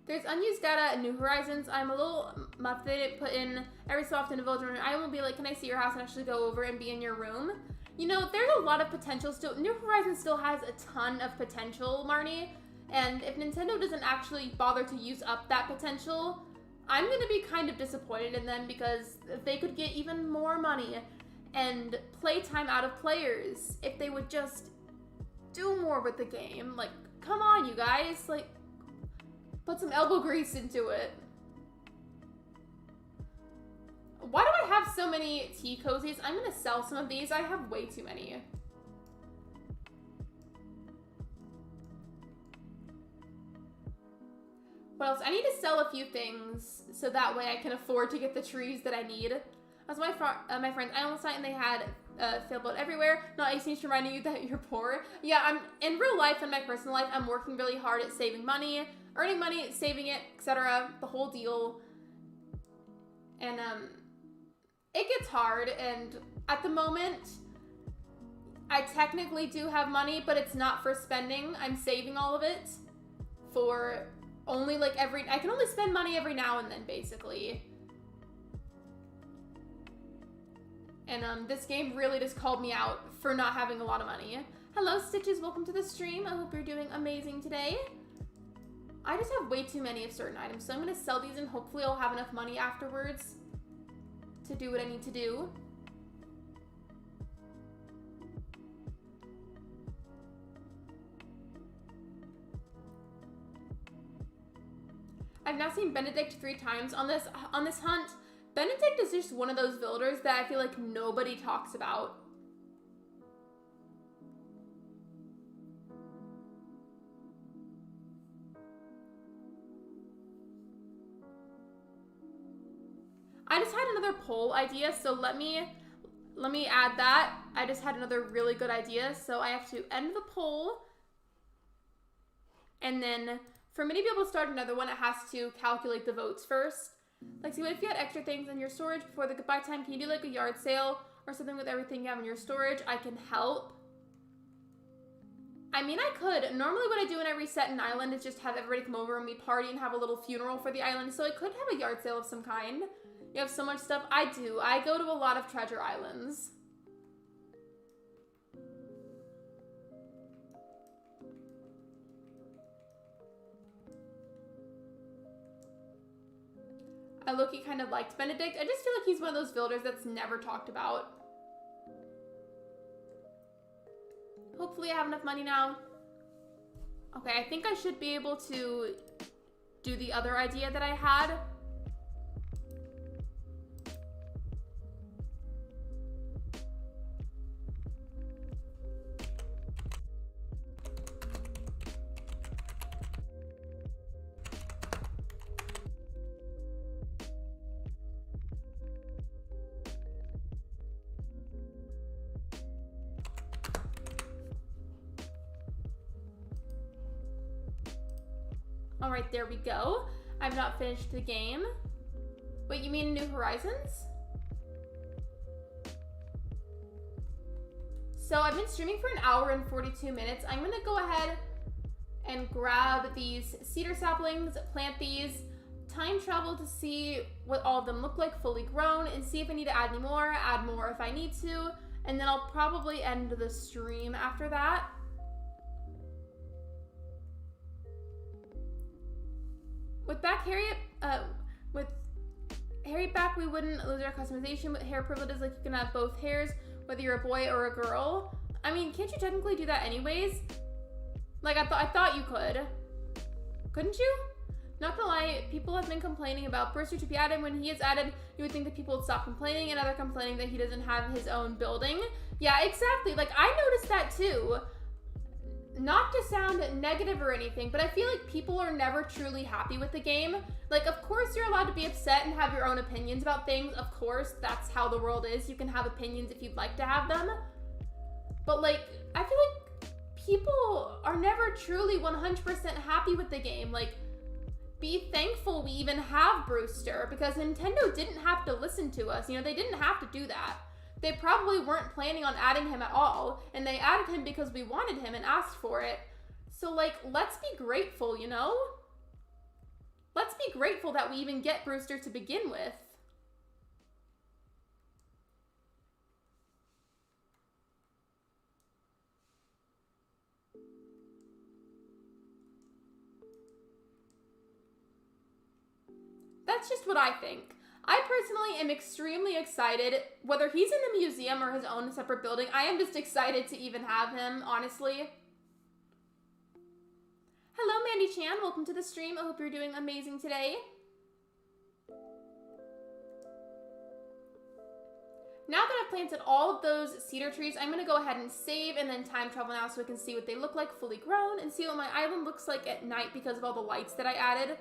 There's unused data at New Horizons. I'm a little muffed they didn't put in every so often a villager. I will be like, can I see your house and actually go over and be in your room? You know, there's a lot of potential still. New Horizons still has a ton of potential, Marnie. And if Nintendo doesn't actually bother to use up that potential, I'm going to be kind of disappointed in them, because they could get even more money and playtime out of players if they would just do more with the game. Like, come on, you guys. Like, put some elbow grease into it. Why do I have so many tea cozies? I'm gonna sell some of these. I have way too many. What else? I need to sell a few things so that way I can afford to get the trees that I need. That's my friends. I almost went and they had sailboat everywhere. Not ACNH reminding you that you're poor. Yeah, I'm in real life and my personal life. I'm working really hard at saving money, earning money, saving it, etc. The whole deal. And it gets hard. And at the moment, I technically do have money, but it's not for spending. I'm saving all of it for only like I can only spend money every now and then, basically. And this game really just called me out for not having a lot of money. Hello, Stitches. Welcome to the stream. I hope you're doing amazing today. I just have way too many of certain items, so I'm going to sell these and hopefully I'll have enough money afterwards to do what I need to do. I've now seen Benedict 3 times on this hunt. Benedict is just one of those builders that I feel like nobody talks about. I just had another poll idea, so let me add that. I just had another really good idea, so I have to end the poll. And then for me to be able to start another one, it has to calculate the votes first. Lexi, what if you had extra things in your storage before the goodbye time? Can you do like a yard sale or something with everything you have in your storage? I can help. I mean, I could. Normally what I do when I reset an island is just have everybody come over and we party and have a little funeral for the island. So I could have a yard sale of some kind. You have so much stuff. I do. I go to a lot of treasure islands. I low-key kind of liked Benedict. I just feel like he's one of those builders that's never talked about. Hopefully I have enough money now. Okay, I think I should be able to do the other idea that I had. All right, there we go. I've not finished the game. Wait, you mean New Horizons? So I've been streaming for 1 hour and 42 minutes. I'm gonna go ahead and grab these cedar saplings, plant these, time travel to see what all of them look like fully grown, and see if I need to add any more, add more if I need to, and then I'll probably end the stream after that. With Harriet back, we wouldn't lose our customization. With hair privileges, like you can have both hairs, whether you're a boy or a girl. I mean, can't you technically do that anyways? Like, I thought you could. Couldn't you? Not gonna lie, people have been complaining about Brewster to be added. When he is added, you would think that people would stop complaining, and they're complaining that he doesn't have his own building. Yeah, exactly. Like, I noticed that too. Not to sound negative or anything, but I feel like people are never truly happy with the game. Like, of course you're allowed to be upset and have your own opinions about things. Of course, that's how the world is. You can have opinions if you'd like to have them. But, like, I feel like people are never truly 100% happy with the game. Like, be thankful we even have Brewster, because Nintendo didn't have to listen to us. You know, they didn't have to do that. They probably weren't planning on adding him at all, and they added him because we wanted him and asked for it. So, like, let's be grateful, you know? Let's be grateful that we even get Brewster to begin with. That's just what I think. I personally am extremely excited, whether he's in a museum or his own separate building. I am just excited to even have him, honestly. Hello, Mandy Chan. Welcome to the stream. I hope you're doing amazing today. Now that I've planted all of those cedar trees, I'm going to go ahead and save and then time travel now so we can see what they look like fully grown and see what my island looks like at night because of all the lights that I added.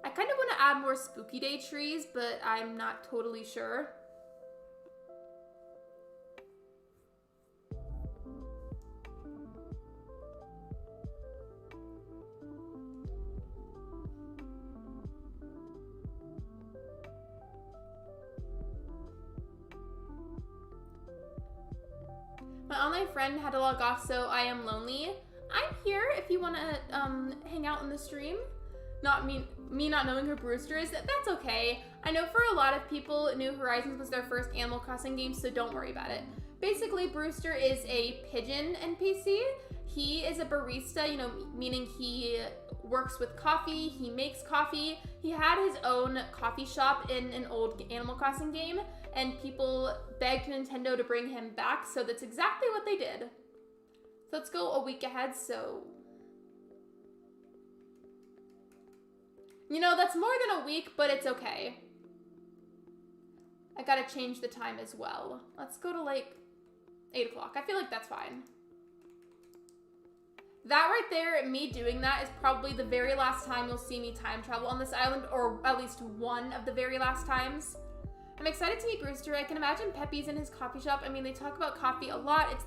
I kind of want to add more spooky day trees, but I'm not totally sure. My online friend had to log off, so I am lonely. I'm here if you want to hang out in the stream. Not me not knowing who Brewster is, that's okay. I know for a lot of people, New Horizons was their first Animal Crossing game, so don't worry about it. Basically, Brewster is a pigeon NPC. He is a barista, you know, meaning he works with coffee, he makes coffee. He had his own coffee shop in an old Animal Crossing game, and people begged Nintendo to bring him back, so that's exactly what they did. So let's go a week ahead, so... You know, that's more than a week, but it's okay. I gotta change the time as well. Let's go to like 8 o'clock. I feel like that's fine. That right there, me doing that is probably the very last time you'll see me time travel on this island, or at least one of the very last times. I'm excited to meet BREWSTER. I can imagine Peppy's in his coffee shop. I mean, they talk about coffee a lot. It's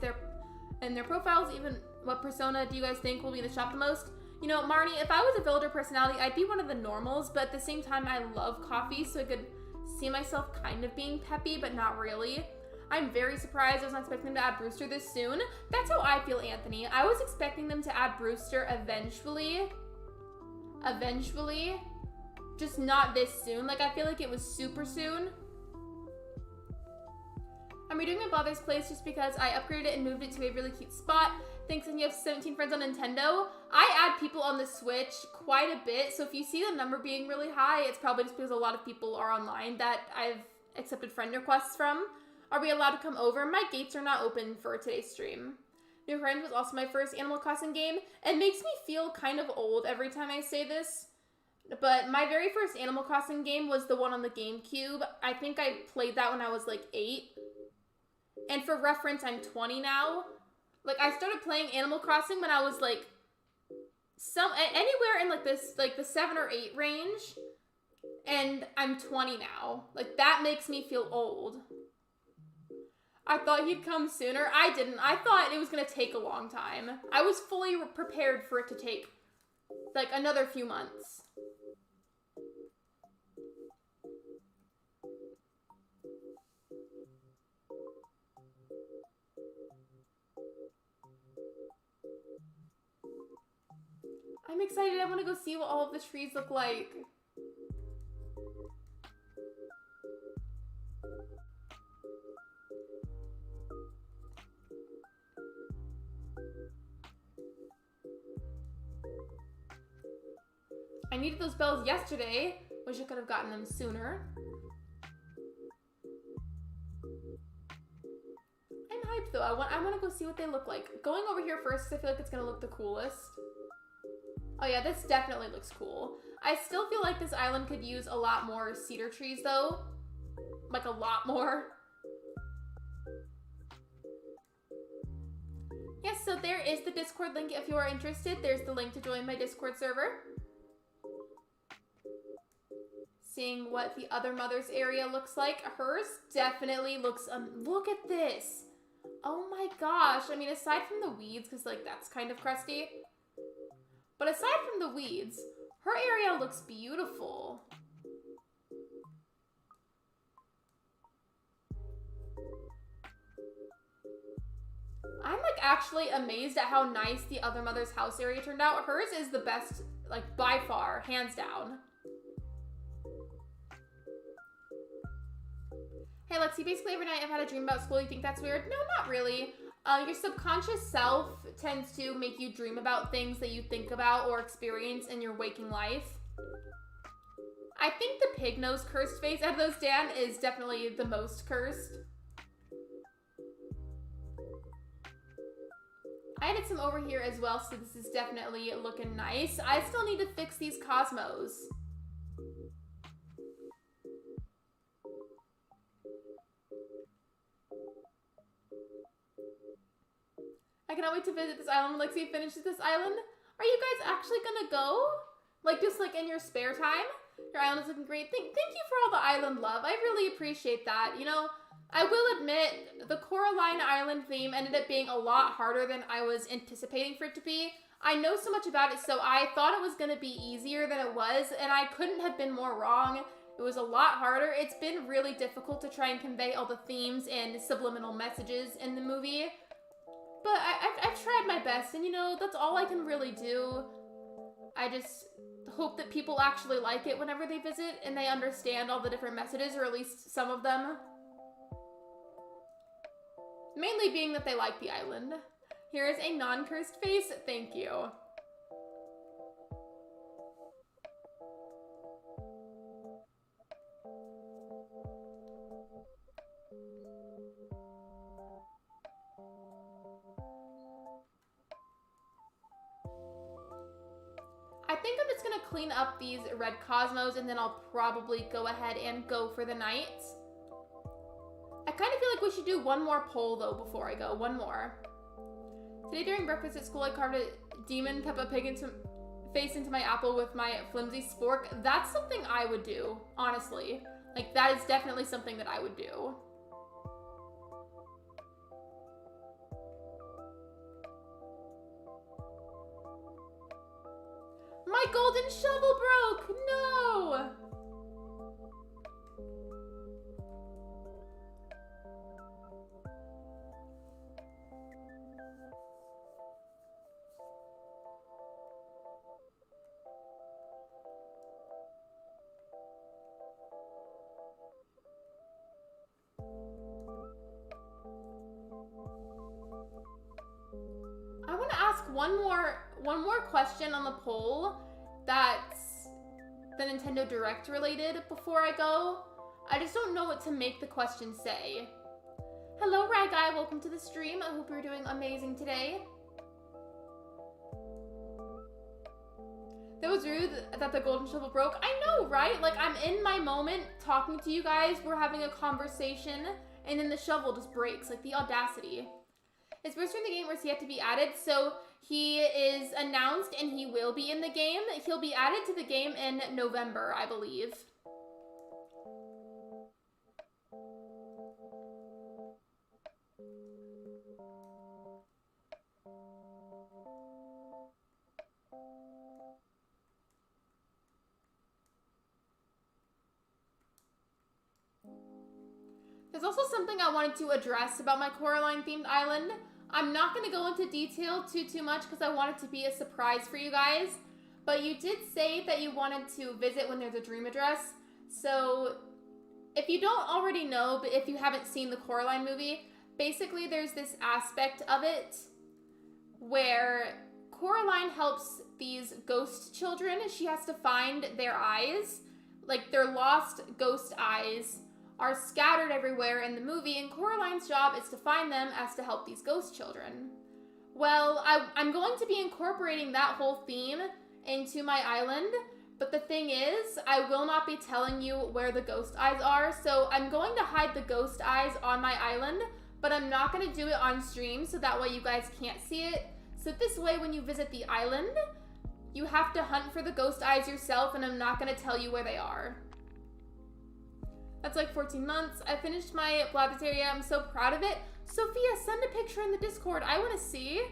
in their profiles. Even what persona do you guys think will be in the shop the most? You know, Marnie, if I was a villager personality, I'd be one of the normals, but at the same time, I love coffee, so I could see myself kind of being Peppy, but not really. I'm very surprised. I was not expecting them to add BREWSTER this soon. That's how I feel, Anthony. I was expecting them to add BREWSTER eventually. Just not this soon. Like, I feel like it was super soon. I'm redoing my father's place just because I upgraded it and moved it to a really cute spot. Thanks, and you have 17 friends on Nintendo. I add people on the Switch quite a bit, so if you see the number being really high, it's probably just because a lot of people are online that I've accepted friend requests from. Are we allowed to come over? My gates are not open for today's stream. New Friends was also my first Animal Crossing game. It makes me feel kind of old every time I say this, but my very first Animal Crossing game was the one on the GameCube. I think I played that when I was like 8. And for reference, I'm 20 now. Like, I started playing Animal Crossing when I was like anywhere in like this, like the 7 or 8 range, and I'm 20 now. Like, that makes me feel old. I thought he'd come sooner. I didn't. I thought it was gonna take a long time. I was fully prepared for it to take like another few months. I'm excited. I want to go see what all of the trees look like. I needed those bells yesterday. Wish I could have gotten them sooner. I'm hyped though. I want to go see what they look like. Going over here first because I feel like it's going to look the coolest. Oh yeah, this definitely looks cool. I still feel like this island could use a lot more cedar trees though. Like a lot more. Yes, so there is the Discord link if you are interested. There's the link to join my Discord server. Seeing what the other mother's area looks like. Hers definitely looks, look at this. Oh my gosh. I mean, aside from the weeds, because like that's kind of crusty. But aside from the weeds, her area looks beautiful. I'm like actually amazed at how nice the other mother's house area turned out. Hers is the best, like by far, hands down. Hey Lexi, basically every night I've had a dream about school. You think that's weird? No, not really. Your subconscious self tends to make you dream about things that you think about or experience in your waking life. I think the pig nose cursed face out of those, Dan, is definitely the most cursed. I added some over here as well, so this is definitely looking nice. I still need to fix these cosmos. I cannot wait to visit this island when Lexi finishes this island. Are you guys actually gonna go? Like, just like in your spare time? Your island is looking great. Thank you for all the island love. I really appreciate that. You know, I will admit, the Coraline Island theme ended up being a lot harder than I was anticipating for it to be. I know so much about it, so I thought it was gonna be easier than it was, and I couldn't have been more wrong. It was a lot harder. It's been really difficult to try and convey all the themes and subliminal messages in the movie. But I've tried my best, and you know, that's all I can really do. I just hope that people actually like it whenever they visit, and they understand all the different messages, or at least some of them. Mainly being that they like the island. Here is a non-cursed face. Thank you. I think I'm just gonna clean up these red cosmos and then I'll probably go ahead and go for the night. I kind of feel like we should do one more poll though before I go. One more. Today during breakfast at school, I carved a demon Peppa Pig face into my apple with my flimsy spork. That's something I would do, honestly. Like, that is definitely something that I would do. My golden shovel broke! No! I want to ask one more question on the poll that's the Nintendo Direct related before I go. I just don't know what to make the question say. Hello, Rag Guy. Welcome to the stream. I hope you're doing amazing today. That was rude that the golden shovel broke. I know, right? Like, I'm in my moment talking to you guys. We're having a conversation, and then the shovel just breaks. Like, the audacity. Is BREWSTER in the game or is he yet to be added? So he is announced and he will be in the game. He'll be added to the game in November, I believe. There's also something I wanted to address about my Coraline themed island. I'm not going to go into detail too much because I want it to be a surprise for you guys. But you did say that you wanted to visit when there's a dream address. So if you don't already know, but if you haven't seen the Coraline movie, basically there's this aspect of it where Coraline helps these ghost children. She has to find their eyes, like their lost ghost eyes are scattered everywhere in the movie, and Coraline's job is to find them as to help these ghost children. Well, I'm going to be incorporating that whole theme into my island, but the thing is, I will not be telling you where the ghost eyes are, so I'm going to hide the ghost eyes on my island, but I'm not going to do it on stream, so that way you guys can't see it. So this way, when you visit the island, you have to hunt for the ghost eyes yourself, and I'm not going to tell you where they are. That's like 14 months. I finished my Blabbertaria. I'm so proud of it. Sophia, send a picture in the Discord. I want to see.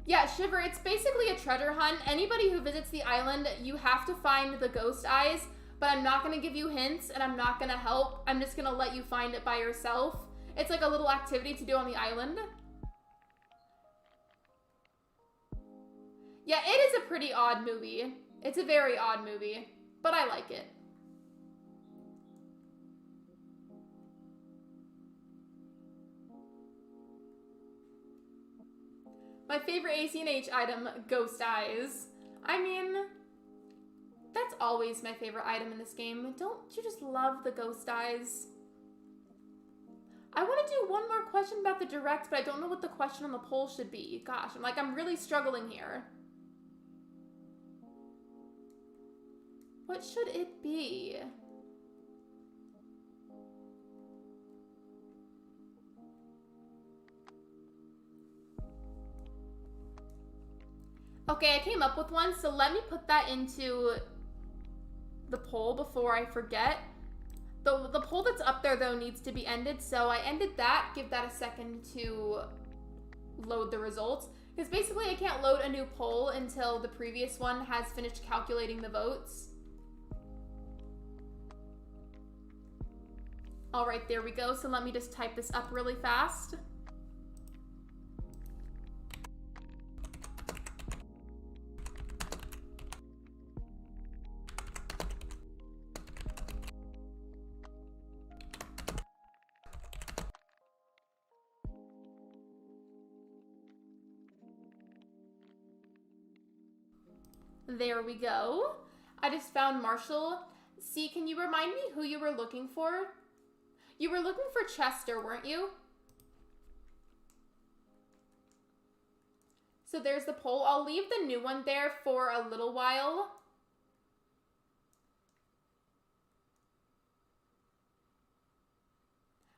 Yeah, Shiver, it's basically a treasure hunt. Anybody who visits the island, you have to find the ghost eyes, but I'm not going to give you hints and I'm not going to help. I'm just going to let you find it by yourself. It's like a little activity to do on the island. Yeah, it is a pretty odd movie. It's a very odd movie, but I like it. My favorite ACNH item, ghost eyes. I mean, that's always my favorite item in this game. Don't you just love the ghost eyes? I want to do one more question about the direct, but I don't know what the question on the poll should be. Gosh, I'm really struggling here. What should it be? Okay, I came up with one, so let me put that into the poll before I forget. The poll that's up there, though, needs to be ended, so I ended that. Give that a second to load the results. Because basically, I can't load a new poll until the previous one has finished calculating the votes. All right, there we go. So let me just type this up really fast. There we go. I just found Marshall. See, can you remind me who you were looking for? You were looking for Chester, weren't you? So there's the poll. I'll leave the new one there for a little while.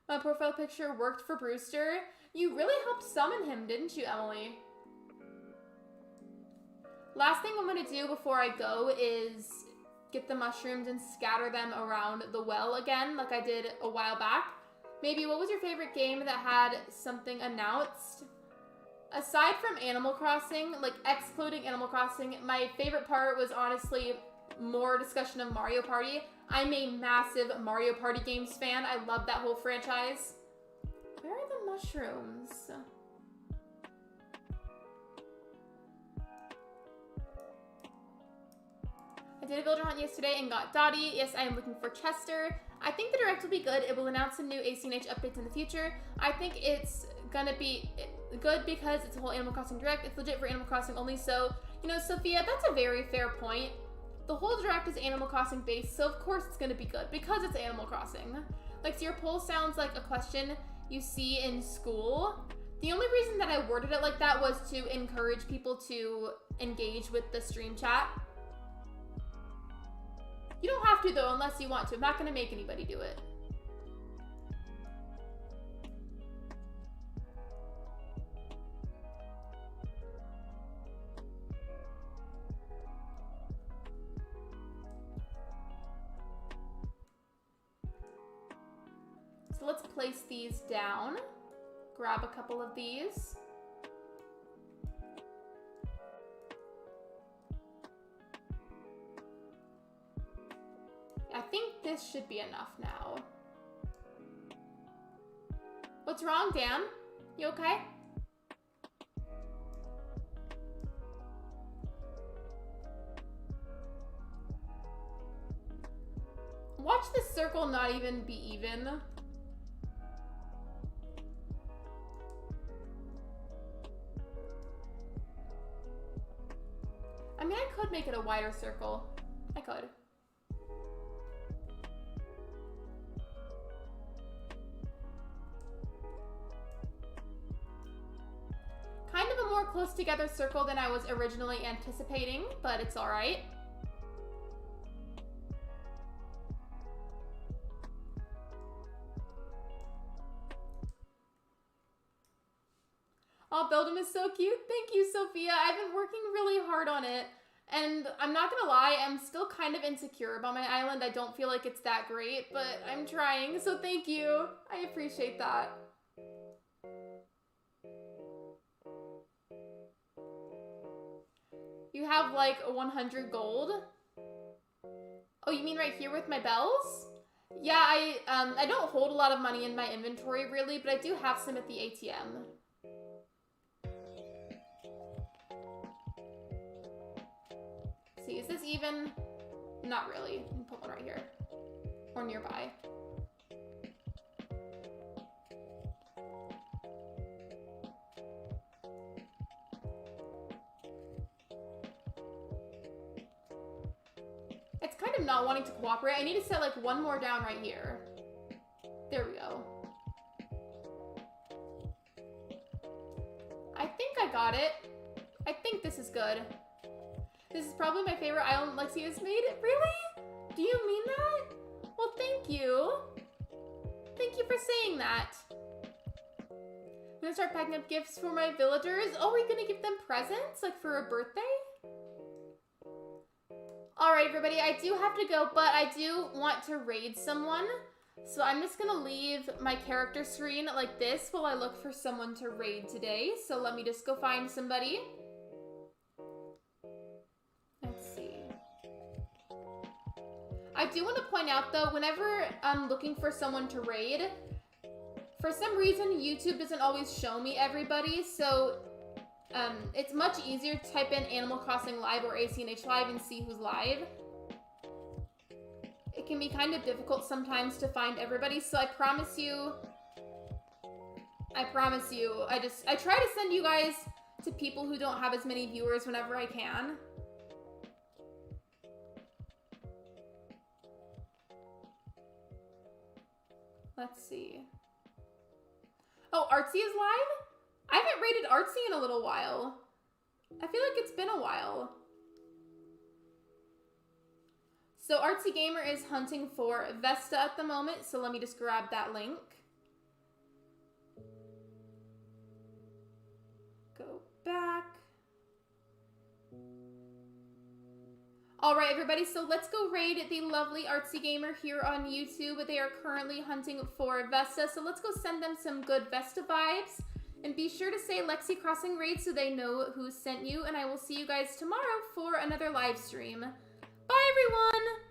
My profile picture worked for BREWSTER. You really helped summon him, didn't you, Emily? Last thing I'm going to do before I go is get the mushrooms and scatter them around the well again, like I did a while back. Maybe what was your favorite game that had something announced? Aside from Animal Crossing, like excluding Animal Crossing, my favorite part was honestly more discussion of Mario Party. I'm a massive Mario Party games fan. I love that whole franchise. Where are the mushrooms? I did a villager hunt yesterday and got Dottie. Yes, I am looking for Chester. I think the Direct will be good. It will announce some new ACNH updates in the future. I think it's gonna be good because it's a whole Animal Crossing Direct. It's legit for Animal Crossing only. So, you know, Sophia, that's a very fair point. The whole Direct is Animal Crossing based, so of course it's gonna be good because it's Animal Crossing. Like, so your poll sounds like a question you see in school. The only reason that I worded it like that was to encourage people to engage with the stream chat. You don't have to though, unless you want to. I'm not gonna make anybody do it. So let's place these down. Grab a couple of these. I think this should be enough now. What's wrong, Dan? You okay? Watch the circle not even be even. I mean, I could make it a wider circle. I could. Kind of a more close together circle than I was originally anticipating, but it's all right. Oh, Belgium is so cute. Thank you, Sophia. I've been working really hard on it. And I'm not gonna lie, I'm still kind of insecure about my island. I don't feel like it's that great, but I'm trying, so thank you. I appreciate that. You have like 100 gold? Oh, you mean right here with my bells? Yeah, I don't hold a lot of money in my inventory really, but I do have some at the ATM. See, is this even? Not really. You can put one right here. Or nearby. It's kind of not wanting to cooperate. I need to set like one more down right here. There we go. I think I got it. I think this is good. This is probably my favorite island Lexi has made. Really? Do you mean that? Well, thank you. Thank you for saying that. I'm gonna start packing up gifts for my villagers. Oh, are you gonna give them presents? Like for a birthday? Alright, everybody, I do have to go, but I do want to raid someone. So I'm just gonna leave my character screen like this while I look for someone to raid today. So let me just go find somebody. Let's see. I do want to point out though, whenever I'm looking for someone to raid, for some reason YouTube doesn't always show me everybody, so it's much easier to type in Animal Crossing Live or ACNH Live and see who's live. It can be kind of difficult sometimes to find everybody, so I promise you, I try to send you guys to people who don't have as many viewers whenever I can. Let's see. Oh, Artsy is live? I haven't rated Artsy in a little while. I feel like it's been a while. So Artsy Gamer is hunting for Vesta at the moment, so let me just grab that link. Go back. All right, everybody, so let's go raid the lovely Artsy Gamer here on YouTube. They are currently hunting for Vesta, so let's go send them some good Vesta vibes. And be sure to say Lexi Crossing Raid so they know who sent you, and I will see you guys tomorrow for another live stream. Bye, everyone!